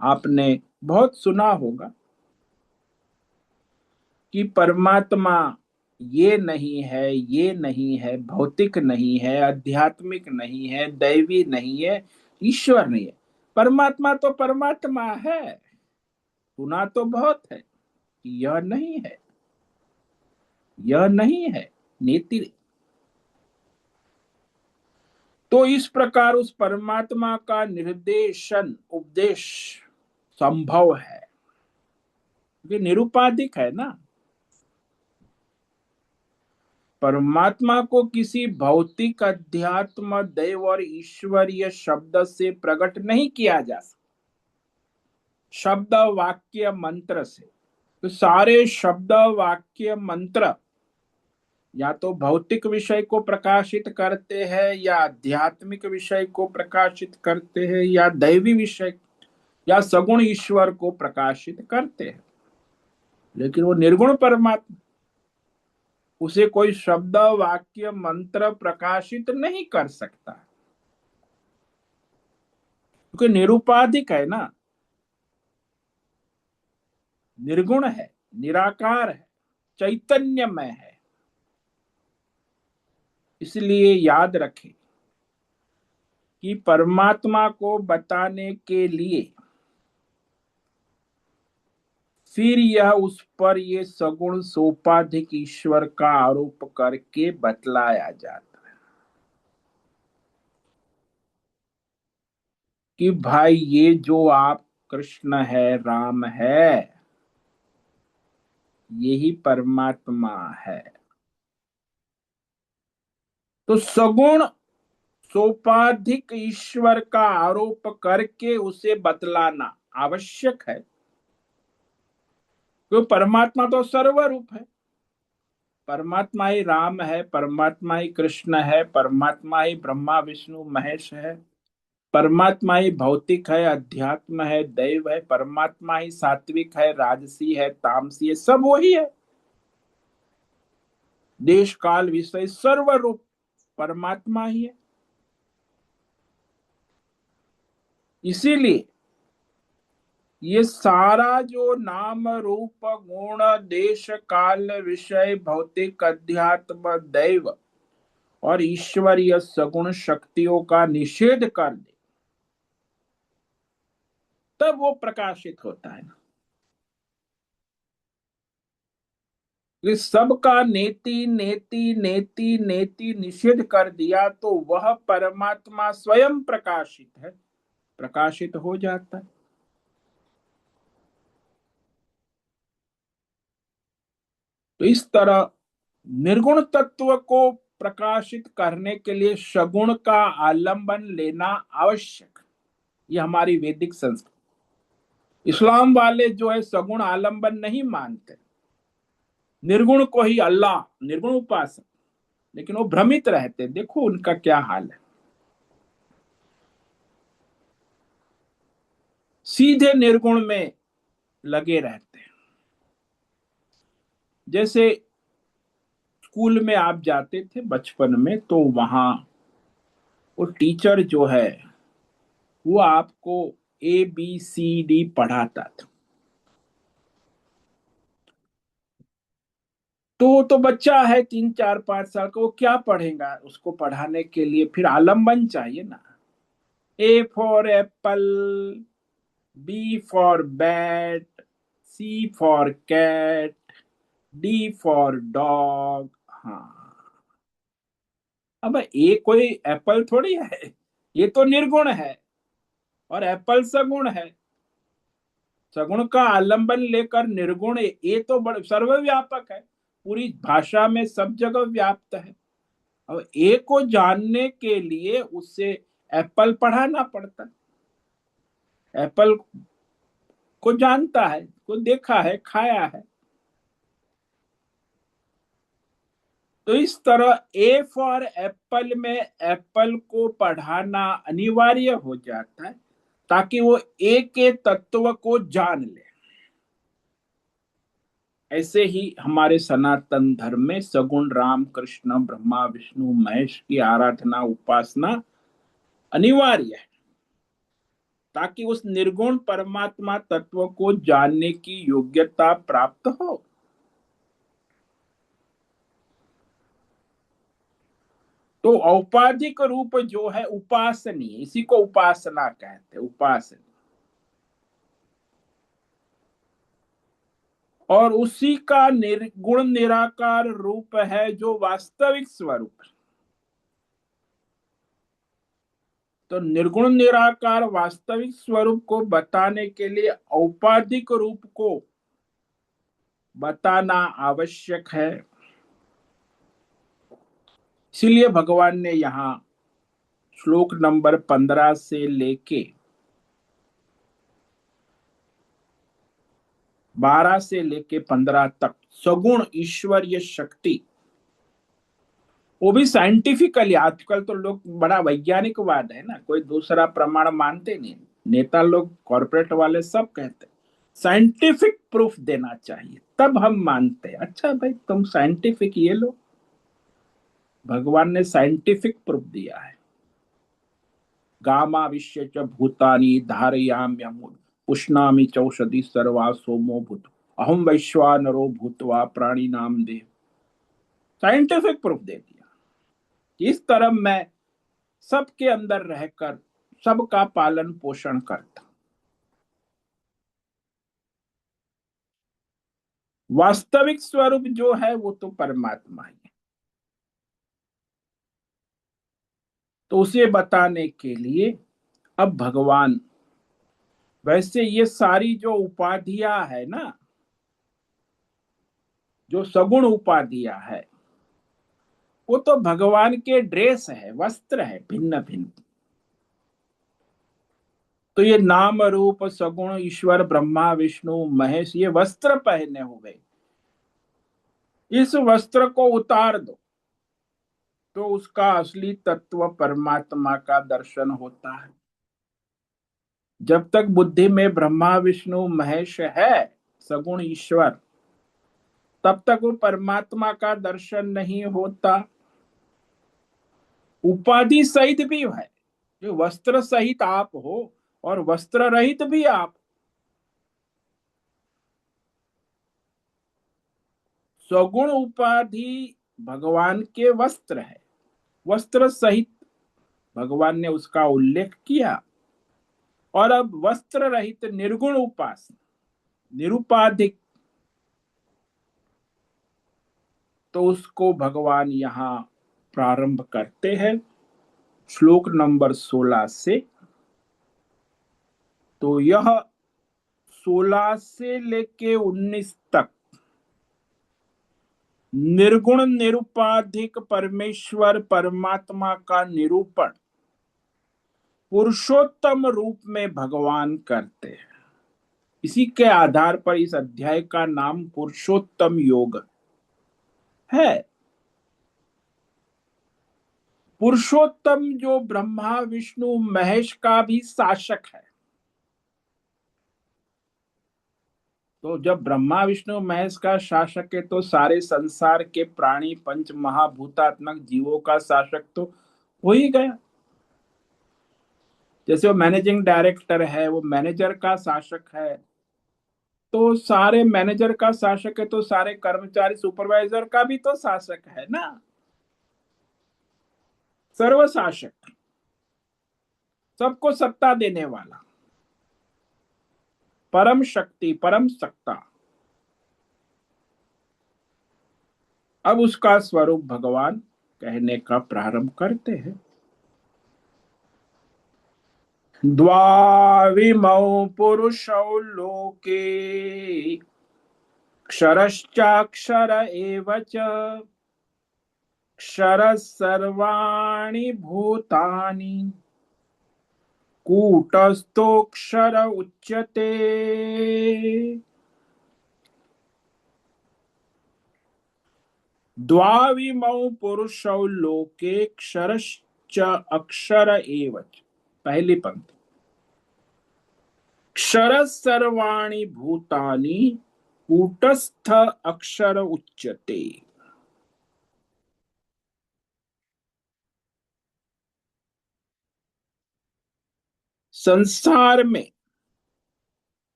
Speaker 1: आपने बहुत सुना होगा कि परमात्मा ये नहीं है, ये नहीं है, भौतिक नहीं है, आध्यात्मिक नहीं है, दैवी नहीं है, ईश्वर नहीं है। परमात्मा तो परमात्मा है, सुना तो बहुत है कि यह नहीं है, यह नहीं है, नीति। तो इस प्रकार उस परमात्मा का निर्देशन उपदेश संभव है, क्योंकि निरुपाधिक है ना। परमात्मा को किसी भौतिक अध्यात्म दैव और ईश्वरीय शब्द से प्रकट नहीं किया जा सकता, शब्द वाक्य मंत्र से। तो सारे शब्द वाक्य मंत्र या तो भौतिक विषय को प्रकाशित करते हैं, या आध्यात्मिक विषय को प्रकाशित करते हैं, या दैवी विषय या सगुण ईश्वर को प्रकाशित करते हैं। लेकिन वो निर्गुण परमात्मा, उसे कोई शब्द वाक्य मंत्र प्रकाशित नहीं कर सकता, क्योंकि निरुपाधिक है ना, निर्गुण है, निराकार है, चैतन्यमय है। इसलिए याद रखें कि परमात्मा को बताने के लिए फिर यह उस पर ये सगुण सोपाधिक ईश्वर का आरोप करके बतलाया जाता है कि भाई ये जो आप कृष्ण है, राम है, यही परमात्मा है। तो सगुण सोपाधिक ईश्वर का आरोप करके उसे बतलाना आवश्यक है, क्योंकि परमात्मा तो सर्वरूप है। परमात्मा ही राम है, परमात्मा ही कृष्ण है, परमात्मा ही ब्रह्मा विष्णु महेश है, परमात्मा ही भौतिक है, अध्यात्म है, दैव है, परमात्मा ही सात्विक है, राजसी है, तामसी है, सब वही है। देश काल विषय सर्वरूप परमात्मा ही है। इसीलिए ये सारा जो नाम रूप गुण देश काल विषय भौतिक अध्यात्म दैव और ईश्वरीय सगुण शक्तियों का निषेध कर दे, तब वो प्रकाशित होता है। इस सब का नेति नेति नेति नेति निषेध कर दिया तो वह परमात्मा स्वयं प्रकाशित है, प्रकाशित हो जाता है। तो इस तरह निर्गुण तत्व को प्रकाशित करने के लिए सगुण का आलंबन लेना आवश्यक। ये हमारी वैदिक संस्कृति। इस्लाम वाले जो है सगुण आलंबन नहीं मानते, निर्गुण को ही अल्लाह, निर्गुण उपासक, लेकिन वो भ्रमित रहते। देखो उनका क्या हाल है। सीधे निर्गुण में लगे रहते हैं। जैसे स्कूल में आप जाते थे बचपन में, तो वहां वो टीचर जो है वो आपको ABCD पढ़ाता था। तो बच्चा है 3 4 5 साल का, वो क्या पढ़ेगा? उसको पढ़ाने के लिए फिर आलम्बन चाहिए ना। A for apple, B for bat, C for cat, D for dog. हाँ, अब ये कोई एप्पल थोड़ी है, ये तो निर्गुण है और एप्पल सगुण है। सगुण का आलंबन लेकर निर्गुण, ये तो बड़ सर्वव्यापक है, पूरी भाषा में सब जगह व्याप्त है। अब ए को जानने के लिए उससे एप्पल पढ़ाना पड़ता है। एप्पल को जानता है, को देखा है, खाया है। तो इस तरह ए फॉर एप्पल में एप्पल को पढ़ाना अनिवार्य हो जाता है, ताकि वो ए के तत्व को जान ले। ऐसे ही हमारे सनातन धर्म में सगुण राम कृष्ण ब्रह्मा विष्णु महेश की आराधना उपासना अनिवार्य है, ताकि उस निर्गुण परमात्मा तत्व को जानने की योग्यता प्राप्त हो। तो औपाधिक रूप जो है उपासनीय, इसी को उपासना कहते हैं, उपासना। और उसी का निर्गुण निराकार रूप है जो वास्तविक स्वरूप है। तो निर्गुण निराकार वास्तविक स्वरूप को बताने के लिए औपाधिक रूप को बताना आवश्यक है। इसीलिए भगवान ने यहाँ श्लोक नंबर 15 से लेके 12 से लेके 15 तक सगुण ईश्वरीय शक्ति, वो भी साइंटिफिकली। आजकल तो लोग बड़ा वैज्ञानिकवाद है ना, कोई दूसरा प्रमाण मानते नहीं। नेता लोग, कॉर्पोरेट वाले सब कहते हैं साइंटिफिक प्रूफ देना चाहिए, तब हम मानते हैं। अच्छा भाई, तुम साइंटिफिक ये लो, भगवान ने साइंटिफिक प्रूफ दिया है। गामा विश्य च भूतानि धारयाम्यहम् उष्णामि चौषधि सर्वा सोमो भूत अहम वैश्वानरो भूतवा प्राणी नाम देव। साइंटिफिक प्रूफ दे दिया। इस तरह मैं सबके अंदर रहकर सबका पालन पोषण करता। वास्तविक स्वरूप जो है वो तो परमात्मा ही है। तो उसे बताने के लिए अब भगवान, वैसे ये सारी जो उपाधियां है ना, जो सगुण उपाधियां है, वो तो भगवान के ड्रेस है, वस्त्र है, भिन्न भिन्न। तो ये नाम रूप सगुण ईश्वर ब्रह्मा विष्णु महेश, ये वस्त्र पहने हुए, इस वस्त्र को उतार दो तो उसका असली तत्व परमात्मा का दर्शन होता है। जब तक बुद्धि में ब्रह्मा विष्णु महेश है, सगुण ईश्वर, तब तक वो परमात्मा का दर्शन नहीं होता। उपाधि सहित भी है, जो वस्त्र सहित आप हो और वस्त्र रहित भी आप। सगुण उपाधि भगवान के वस्त्र है, वस्त्र सहित भगवान ने उसका उल्लेख किया। और अब वस्त्र रहित निर्गुण उपासना, निरुपाधिक, तो उसको भगवान यहाँ प्रारंभ करते हैं श्लोक नंबर 16 से। तो यह 16 से लेके 19 तक निर्गुण निरुपाधिक परमेश्वर परमात्मा का निरूपण पुरुषोत्तम रूप में भगवान करते हैं। इसी के आधार पर इस अध्याय का नाम पुरुषोत्तम योग है। पुरुषोत्तम जो ब्रह्मा विष्णु महेश का भी शासक है, तो जब ब्रह्मा विष्णु महेश का शासक है तो सारे संसार के प्राणी पंच महाभूतात्मक जीवों का शासक तो हो ही गया। जैसे वो मैनेजिंग डायरेक्टर है, वो मैनेजर का शासक है, तो सारे मैनेजर का शासक है तो सारे कर्मचारी सुपरवाइजर का भी तो शासक है ना। सर्वशासक, सबको सत्ता देने वाला, परम शक्ति, परम सत्ता। अब उसका स्वरूप भगवान कहने का प्रारंभ करते हैं। द्वाविमौ पुरुषौ लोके क्षरश्चाक्षर एव च क्षरः सर्वाणि भूतानि कूटस्थोऽक्षर उच्यते। द्वाविमौ पुरुषौ लोके क्षरश्च अक्षर एव च। पहली पंक्ति, क्षर सर्वाणि भूतानि कूटस्थ अक्षर उच्यते। संसार में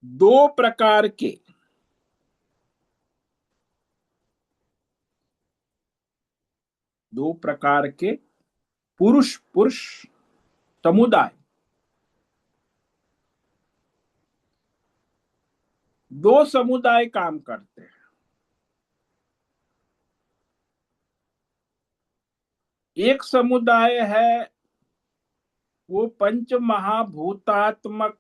Speaker 1: दो प्रकार के पुरुष पुरुष समुदाय, दो समुदाय काम करते हैं। एक समुदाय है वो पंच महाभूतात्मक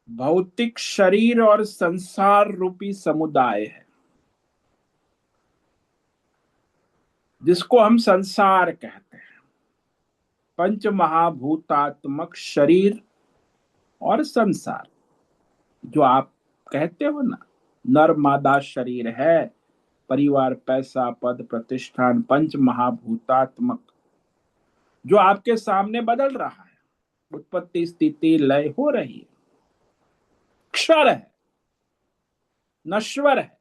Speaker 1: भौतिक शरीर और संसार रूपी समुदाय है, जिसको हम संसार कहते हैं। पंच महाभूतात्मक शरीर और संसार, जो आप कहते हो ना, नर मादा शरीर है, परिवार, पैसा, पद, प्रतिष्ठान, पंच महाभूतात्मक, जो आपके सामने बदल रहा है, उत्पत्ति स्थिति लय हो रही है, क्षर है, नश्वर है।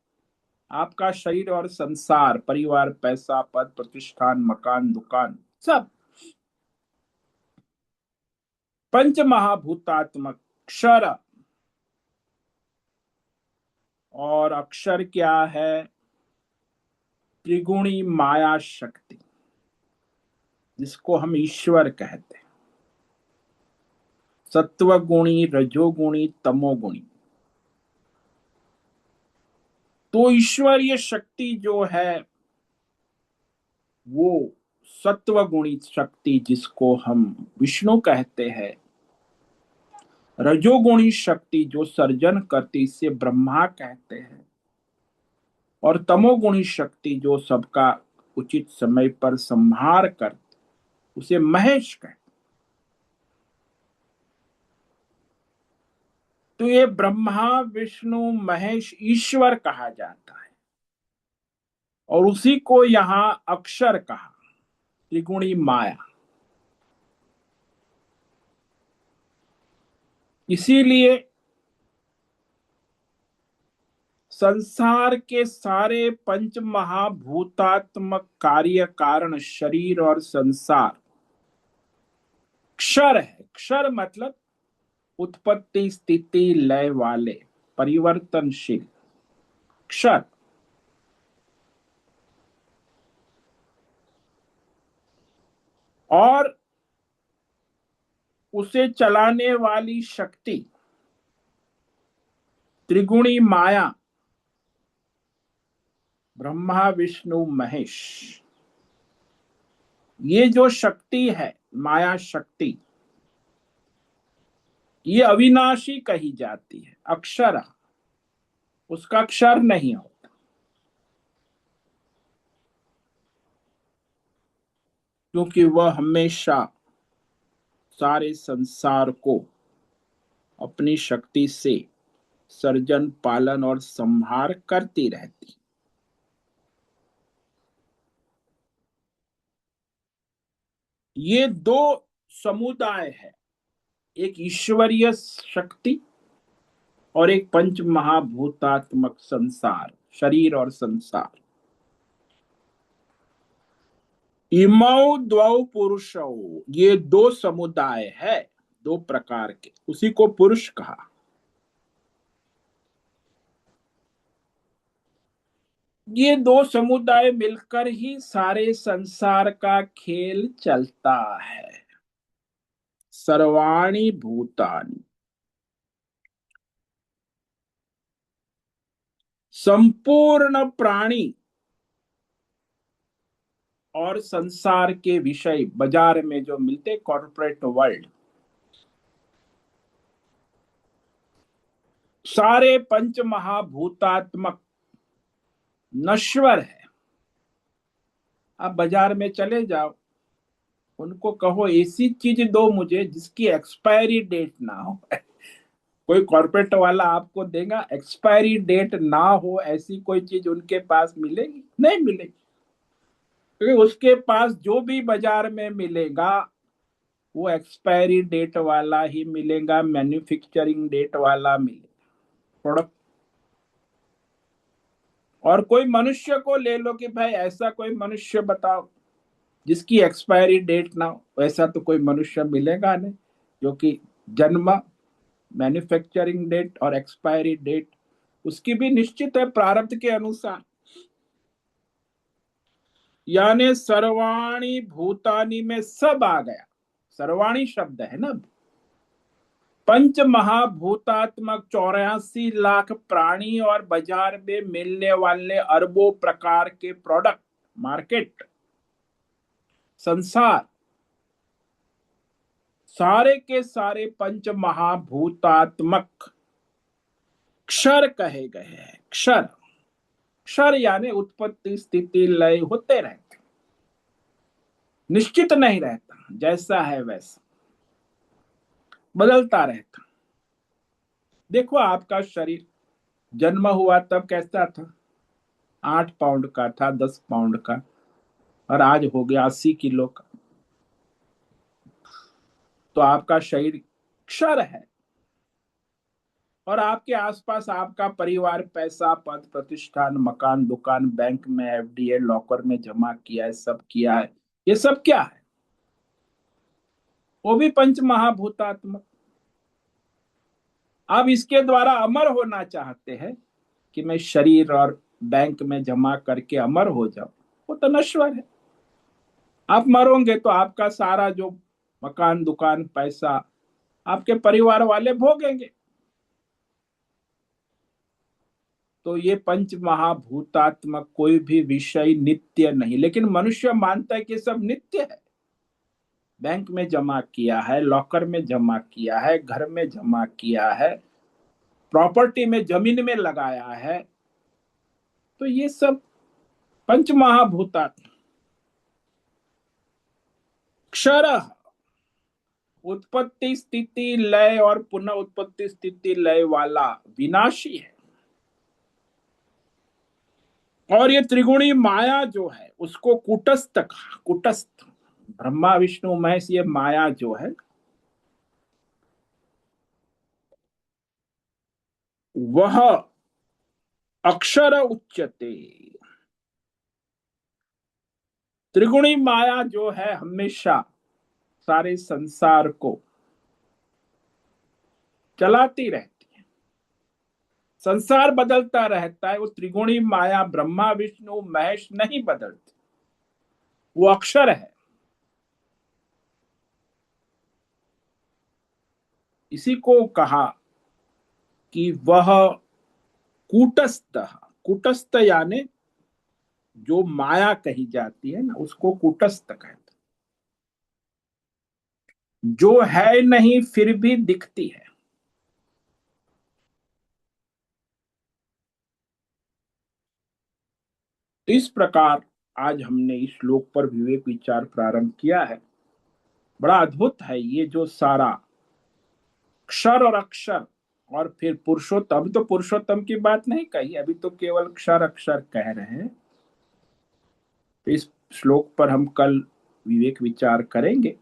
Speaker 1: आपका शरीर और संसार, परिवार, पैसा, पद, प्रतिष्ठान, मकान, दुकान, सब पंच महाभूतात्मक क्षर। और अक्षर क्या है? त्रिगुणी माया शक्ति, जिसको हम ईश्वर कहते हैं। सत्वगुणी, रजोगुणी, तमोगुणी। तो ईश्वरीय शक्ति जो है वो सत्वगुणी शक्ति, जिसको हम विष्णु कहते हैं। रजोगुणी शक्ति जो सर्जन करती, इसे ब्रह्मा कहते हैं। और तमोगुणी शक्ति जो सबका उचित समय पर संहार करती, उसे महेश कहते हैं। तो ये ब्रह्मा विष्णु महेश ईश्वर कहा जाता है, और उसी को यहां अक्षर कहा, त्रिगुणी माया। इसीलिए संसार के सारे पंच महाभूतात्मक कार्य कारण शरीर और संसार क्षर है। क्षर मतलब उत्पत्ति स्थिति लय वाले, परिवर्तनशील, क्षर। और उसे चलाने वाली शक्ति त्रिगुणी माया, ब्रह्मा विष्णु महेश। ये जो शक्ति है, माया शक्ति, ये अविनाशी कही जाती है, अक्षर। उसका क्षर नहीं होता, क्योंकि वह हमेशा सारे संसार को अपनी शक्ति से सर्जन, पालन और संहार करती रहती। ये दो समुदाय है, एक ईश्वरीय शक्ति और एक पंच महाभूतात्मक संसार, शरीर और संसार। इमौ द्वौ पुरुषौ, ये दो समुदाय है, दो प्रकार के, उसी को पुरुष कहा। ये दो समुदाय मिलकर ही सारे संसार का खेल चलता है। सर्वाणि भूतानि, संपूर्ण प्राणी और संसार के विषय बाजार में जो मिलते, कॉर्पोरेट वर्ल्ड, सारे पंच महाभूतात्मक नश्वर है। आप बाजार में चले जाओ, उनको कहो ऐसी चीज दो मुझे जिसकी एक्सपायरी डेट ना हो। कोई कॉर्पोरेट वाला आपको देगा? एक्सपायरी डेट ना हो ऐसी कोई चीज उनके पास मिलेगी? नहीं मिलेगी। क्योंकि उसके पास जो भी बाजार में मिलेगा वो एक्सपायरी डेट वाला ही मिलेगा, मैन्युफैक्चरिंग डेट वाला मिलेगा प्रोडक्ट। और कोई मनुष्य को ले लो कि भाई ऐसा कोई मनुष्य बताओ जिसकी एक्सपायरी डेट ना हो, वैसा तो कोई मनुष्य मिलेगा नहीं। जो कि जन्म, मैन्युफैक्चरिंग डेट और एक्सपायरी डेट उसकी भी निश्चित है प्रारब्ध के अनुसार। यानी सर्वाणी भूतानी में सब आ गया। सर्वाणी शब्द है ना। पंच महाभूतात्मक 84 लाख प्राणी और बाजार में मिलने वाले अरबों प्रकार के प्रोडक्ट, मार्केट, संसार, सारे के सारे पंच महाभूतात्मक क्षर कहे गए हैं। क्षर, क्षर यानी उत्पत्ति स्थिति लय होते रहते, निश्चित नहीं रहता, जैसा है वैसा बदलता रहता। देखो आपका शरीर जन्म हुआ तब कैसा था? 8 पाउंड का था, 10 पाउंड का, और आज हो गया 80 किलो का। तो आपका शरीर क्षर है। और आपके आसपास आपका परिवार पैसा, पद, प्रतिष्ठान, मकान, दुकान, बैंक में एफडी, लॉकर में जमा किया है, सब किया है। ये सब क्या है? वो भी पंच महाभूतात्मक। आप इसके द्वारा अमर होना चाहते हैं कि मैं शरीर और बैंक में जमा करके अमर हो जाऊं, वो तो नश्वर है। आप मरोगे तो आपका सारा जो मकान, दुकान, पैसा आपके परिवार वाले भोगेंगे। तो ये पंच महाभूतात्मक कोई भी विषय नित्य नहीं, लेकिन मनुष्य मानता है कि सब नित्य है। बैंक में जमा किया है, लॉकर में जमा किया है, घर में जमा किया है, प्रॉपर्टी में, जमीन में लगाया है। तो ये सब पंच महाभूतात्मक। क्षर, उत्पत्ति स्थिति लय और पुनः उत्पत्ति स्थिति लय वाला, विनाशी है। और ये त्रिगुणी माया जो है उसको कूटस्थ कहा। कूटस्थ, ब्रह्मा विष्णु महेश, ये माया जो है वह अक्षर उच्यते। त्रिगुणी माया जो है हमेशा सारे संसार को चलाती रहती है। संसार बदलता रहता है, वो त्रिगुणी माया ब्रह्मा विष्णु महेश नहीं बदलती, वो अक्षर है। इसी को कहा कि वह कूटस्थ। कूटस्थ यानी जो माया कही जाती है ना, उसको कूटस्थ कहते हैं। जो है नहीं फिर भी दिखती है। तो इस प्रकार आज हमने इस श्लोक पर विवेक विचार प्रारंभ किया है। बड़ा अद्भुत है ये जो सारा क्षर और अक्षर, और फिर पुरुषोत्तम। अभी तो पुरुषोत्तम की बात नहीं कही, अभी तो केवल क्षर अक्षर कह रहे हैं। तो इस श्लोक पर हम कल विवेक विचार करेंगे।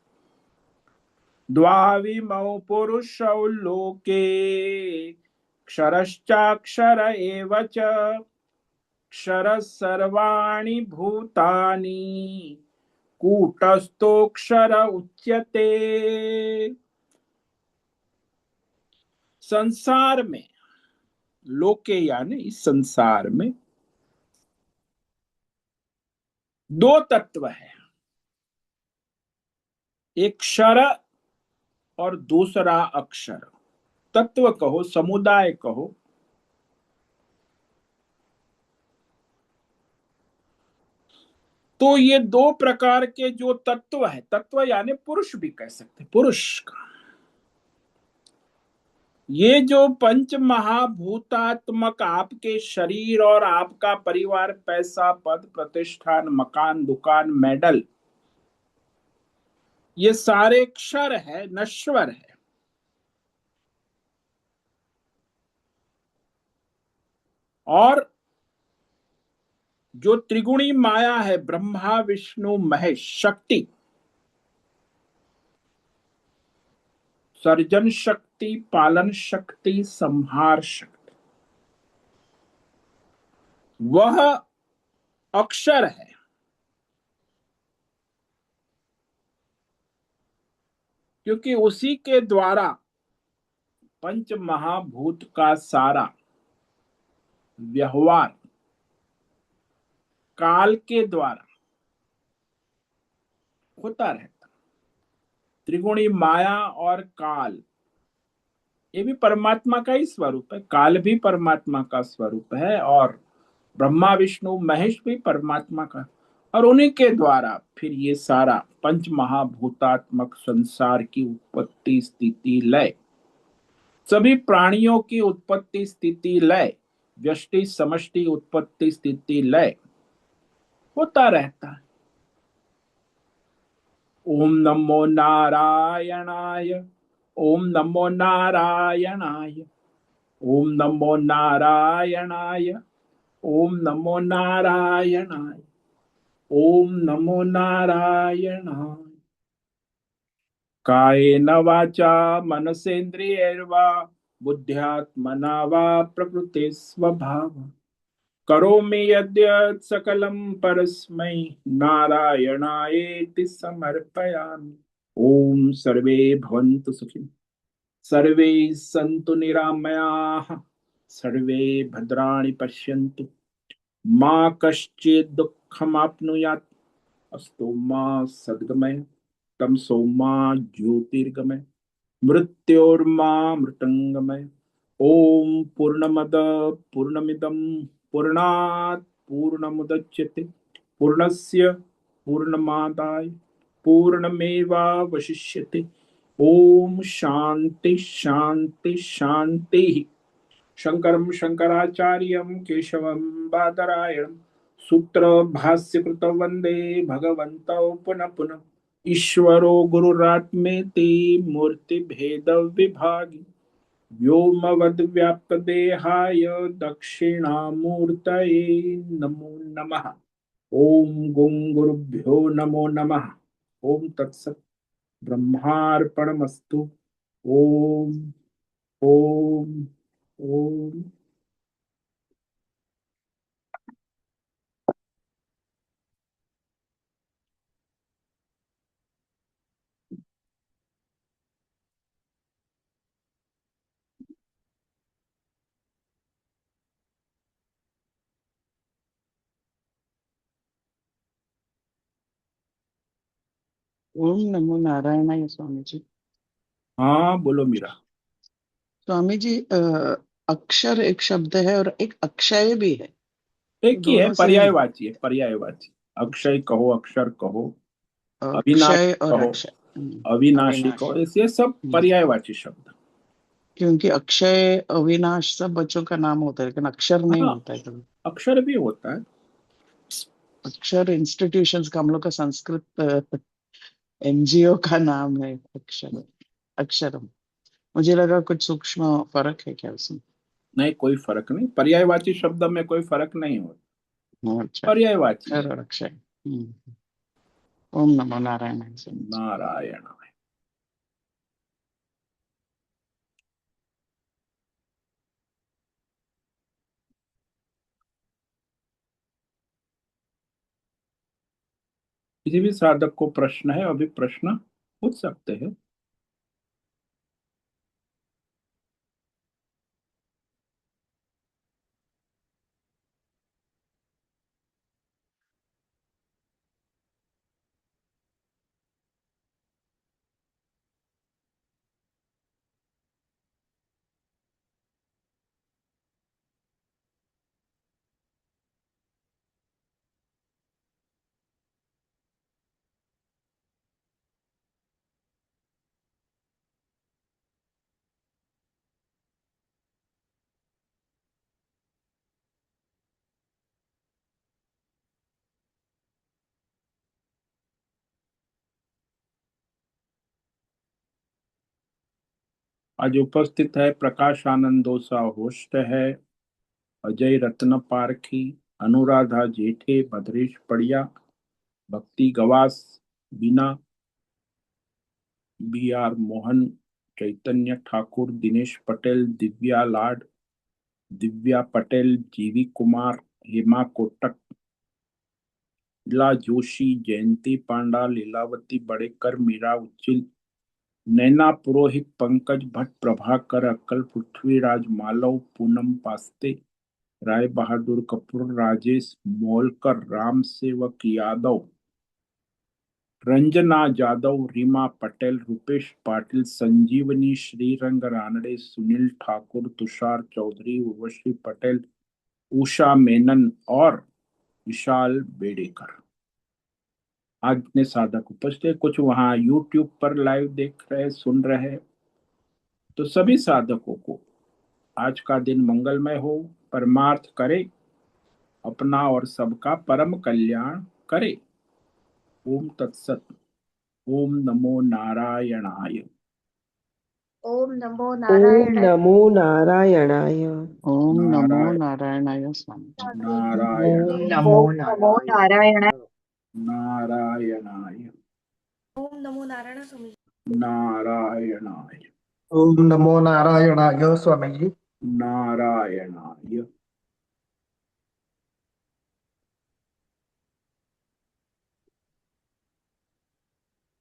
Speaker 1: द्वाविमौ पुरुषौ लोके क्षरश्चाक्षर एव च क्षरः सर्वाणि भूतानि कूटस्थोऽक्षर उच्यते। संसार में, लोके यानी इस संसार में दो तत्व है, एक क्षर और दूसरा अक्षर। तत्व कहो, समुदाय कहो। तो ये दो प्रकार के जो तत्व है, तत्व यानी पुरुष भी कह सकते, पुरुष का, ये जो पंच महाभूतात्मक आपके शरीर और आपका परिवार, पैसा, पद, प्रतिष्ठान, मकान, दुकान, मेडल, ये सारे क्षर है, नश्वर है। और जो त्रिगुणी माया है, ब्रह्मा विष्णु महेश, शक्ति, सर्जन शक्ति, पालन शक्ति, संहार शक्ति, वह अक्षर है। क्योंकि उसी के द्वारा पंच महाभूत का सारा व्यवहार काल के द्वारा होता रहता। त्रिगुणी माया और काल, ये भी परमात्मा का ही स्वरूप है, काल भी परमात्मा का स्वरूप है, और ब्रह्मा विष्णु महेश भी परमात्मा का। और उन्हीं के द्वारा फिर ये सारा पंच महाभूतात्मक संसार की उत्पत्ति स्थिति लय, सभी प्राणियों की उत्पत्ति स्थिति लय, व्यष्टि समष्टि उत्पत्ति स्थिति लय होता रहता है। ओम नमो नारायणाय, ओम नमो नारायणाय, ओम नमो नारायणाय, ओम नमो नारायणाय, ओम नमो नारायणाय। कायेन वाचा मनसेन्द्रियैर्वा बुद्ध्यात्मना वा प्रकृते स्वभाव करोमि यद्यत् सकलं परस्मै नारायणायेति समर्पयामि। ओम सर्वे भवन्तु सुखिनः, सर्वे सन्तु निरामयाः, सर्वे भद्राणि पश्यन्तु, मा कश्चित् दुःखमाप्नुयात्, अस्तु मा सद्गमय, तमसो मा ज्योतिर्गमय, मृत्योर्मा मृतंगमय। ओम पूर्णमद पूर्णमिदं पूर्णात् पूर्णमुदच्यते पूर्णस्य पूर्णमादाय पूर्णमेवावशिष्यते। ओम शांति शांति शांति। शंकरं शंकराचार्यं केशवं बादरायणं सूत्र भाष्य कृत वंदे भगवन्तौ पुनः पुनः। ईश्वरो गुरुरात्मेति मूर्ति भेद विभागी व्योमवद् देहाय दक्षिणामूर्तये नमो नमः। ओम गुं गुरुभ्यो नमो नमः। ओम तत्सत्। ब्रह्मार्पणमस्तु। ओम ओम ओम।
Speaker 2: ओम नमो नारायणाय स्वामी जी।
Speaker 1: हाँ बोलो मीरा।
Speaker 2: स्वामी जी, अक्षर एक शब्द है और एक अक्षय भी है, तो
Speaker 1: एक ही है,
Speaker 2: दोनों सेम है?
Speaker 1: पर्यायवाची है, पर्यायवाची।
Speaker 2: अच्छा,
Speaker 1: अक्षय कहो, अक्षर कहो,
Speaker 2: अक्षय
Speaker 1: अविनाशी
Speaker 2: और
Speaker 1: कहो,
Speaker 2: अक्षय।
Speaker 1: अविनाशी कहो,
Speaker 2: अविनाश।
Speaker 1: ये सब
Speaker 2: हम्म,
Speaker 1: पर्यायवाची शब्द।
Speaker 2: क्योंकि अक्षय अविनाश सब बच्चों का नाम होता है, लेकिन अक्षर नहीं
Speaker 1: हाँ,
Speaker 2: होता है कभी।
Speaker 1: अक्षर भी होता है।
Speaker 2: अक्षर इंस्टीट्यूशंस का, हम लोग का संस्कृत एनजीओ का नाम है अक्षर, अक्षरम। मुझे लगा कुछ सूक्ष्म फर्क है क्या उसमें।
Speaker 1: नहीं, कोई फर्क नहीं, पर्यायवाची शब्द में कोई फर्क नहीं होता,
Speaker 2: अच्छा,
Speaker 1: पर्यायवाची है।
Speaker 2: अक्षर और अक्षय। ओम नमो नारायण।
Speaker 1: नारायण। किसी भी साधक को प्रश्न है, अभी प्रश्न पूछ सकते हैं। आज उपस्थित है प्रकाश आनंद दोसा, होस्ट है अजय रत्न पारखी, अनुराधा जेठे, भद्रेश पड़िया, भक्ति गवास, बीना, बी आर मोहन, चैतन्य ठाकुर, दिनेश पटेल, दिव्या लाड, दिव्या पटेल, जीवी कुमार, हेमा कोटक, लीला जोशी, जयंती पांडा, लीलावती बड़ेकर, मीरा उच्चिल, नैना पुरोहित, पंकज भट्ट, प्रभाकर अक्कल, पृथ्वीराज मालव, पूनम पास्ते, राय बहादुर कपूर, राजेश मोलकर, राम सेवक यादव, रंजना जादव, रीमा पटेल, रुपेश पाटिल, संजीवनी, श्रीरंग रानड़े, सुनील ठाकुर, तुषार चौधरी, उर्वशी पटेल, उषा मेनन और विशाल बेड़ेकर। आज इतने साधक उपस्थित हैं। कुछ वहां यूट्यूब पर लाइव देख रहे, सुन रहे। तो सभी साधकों को आज का दिन मंगलमय हो, परमार्थ करे, अपना और सबका परम कल्याण करे। ओम तत्सत। ओम नमो नारायणाय।
Speaker 3: ओम नमो
Speaker 4: ओम
Speaker 3: नारायणाय।
Speaker 4: नमो नारायणाय।
Speaker 2: ओम नमो
Speaker 1: नारायण
Speaker 2: नारायणाय स्वामी।
Speaker 1: नारायण
Speaker 4: ओम नमो
Speaker 3: ओम नमो
Speaker 4: नारायणाय।
Speaker 3: नारायणाय।
Speaker 1: नारायणाय
Speaker 3: ओम नमो नारायण स्वामी।
Speaker 1: नारायणाय
Speaker 5: ओम नमो नारायणाय स्वामी जी।
Speaker 1: नारायणाय।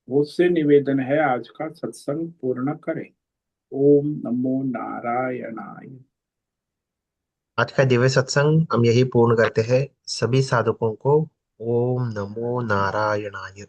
Speaker 1: मुझसे निवेदन है, आज का सत्संग पूर्ण करें। ओम नमो नारायणाय।
Speaker 6: आज का दिव्य सत्संग हम यही पूर्ण करते हैं। सभी साधकों को ओम नमो नारायणाय।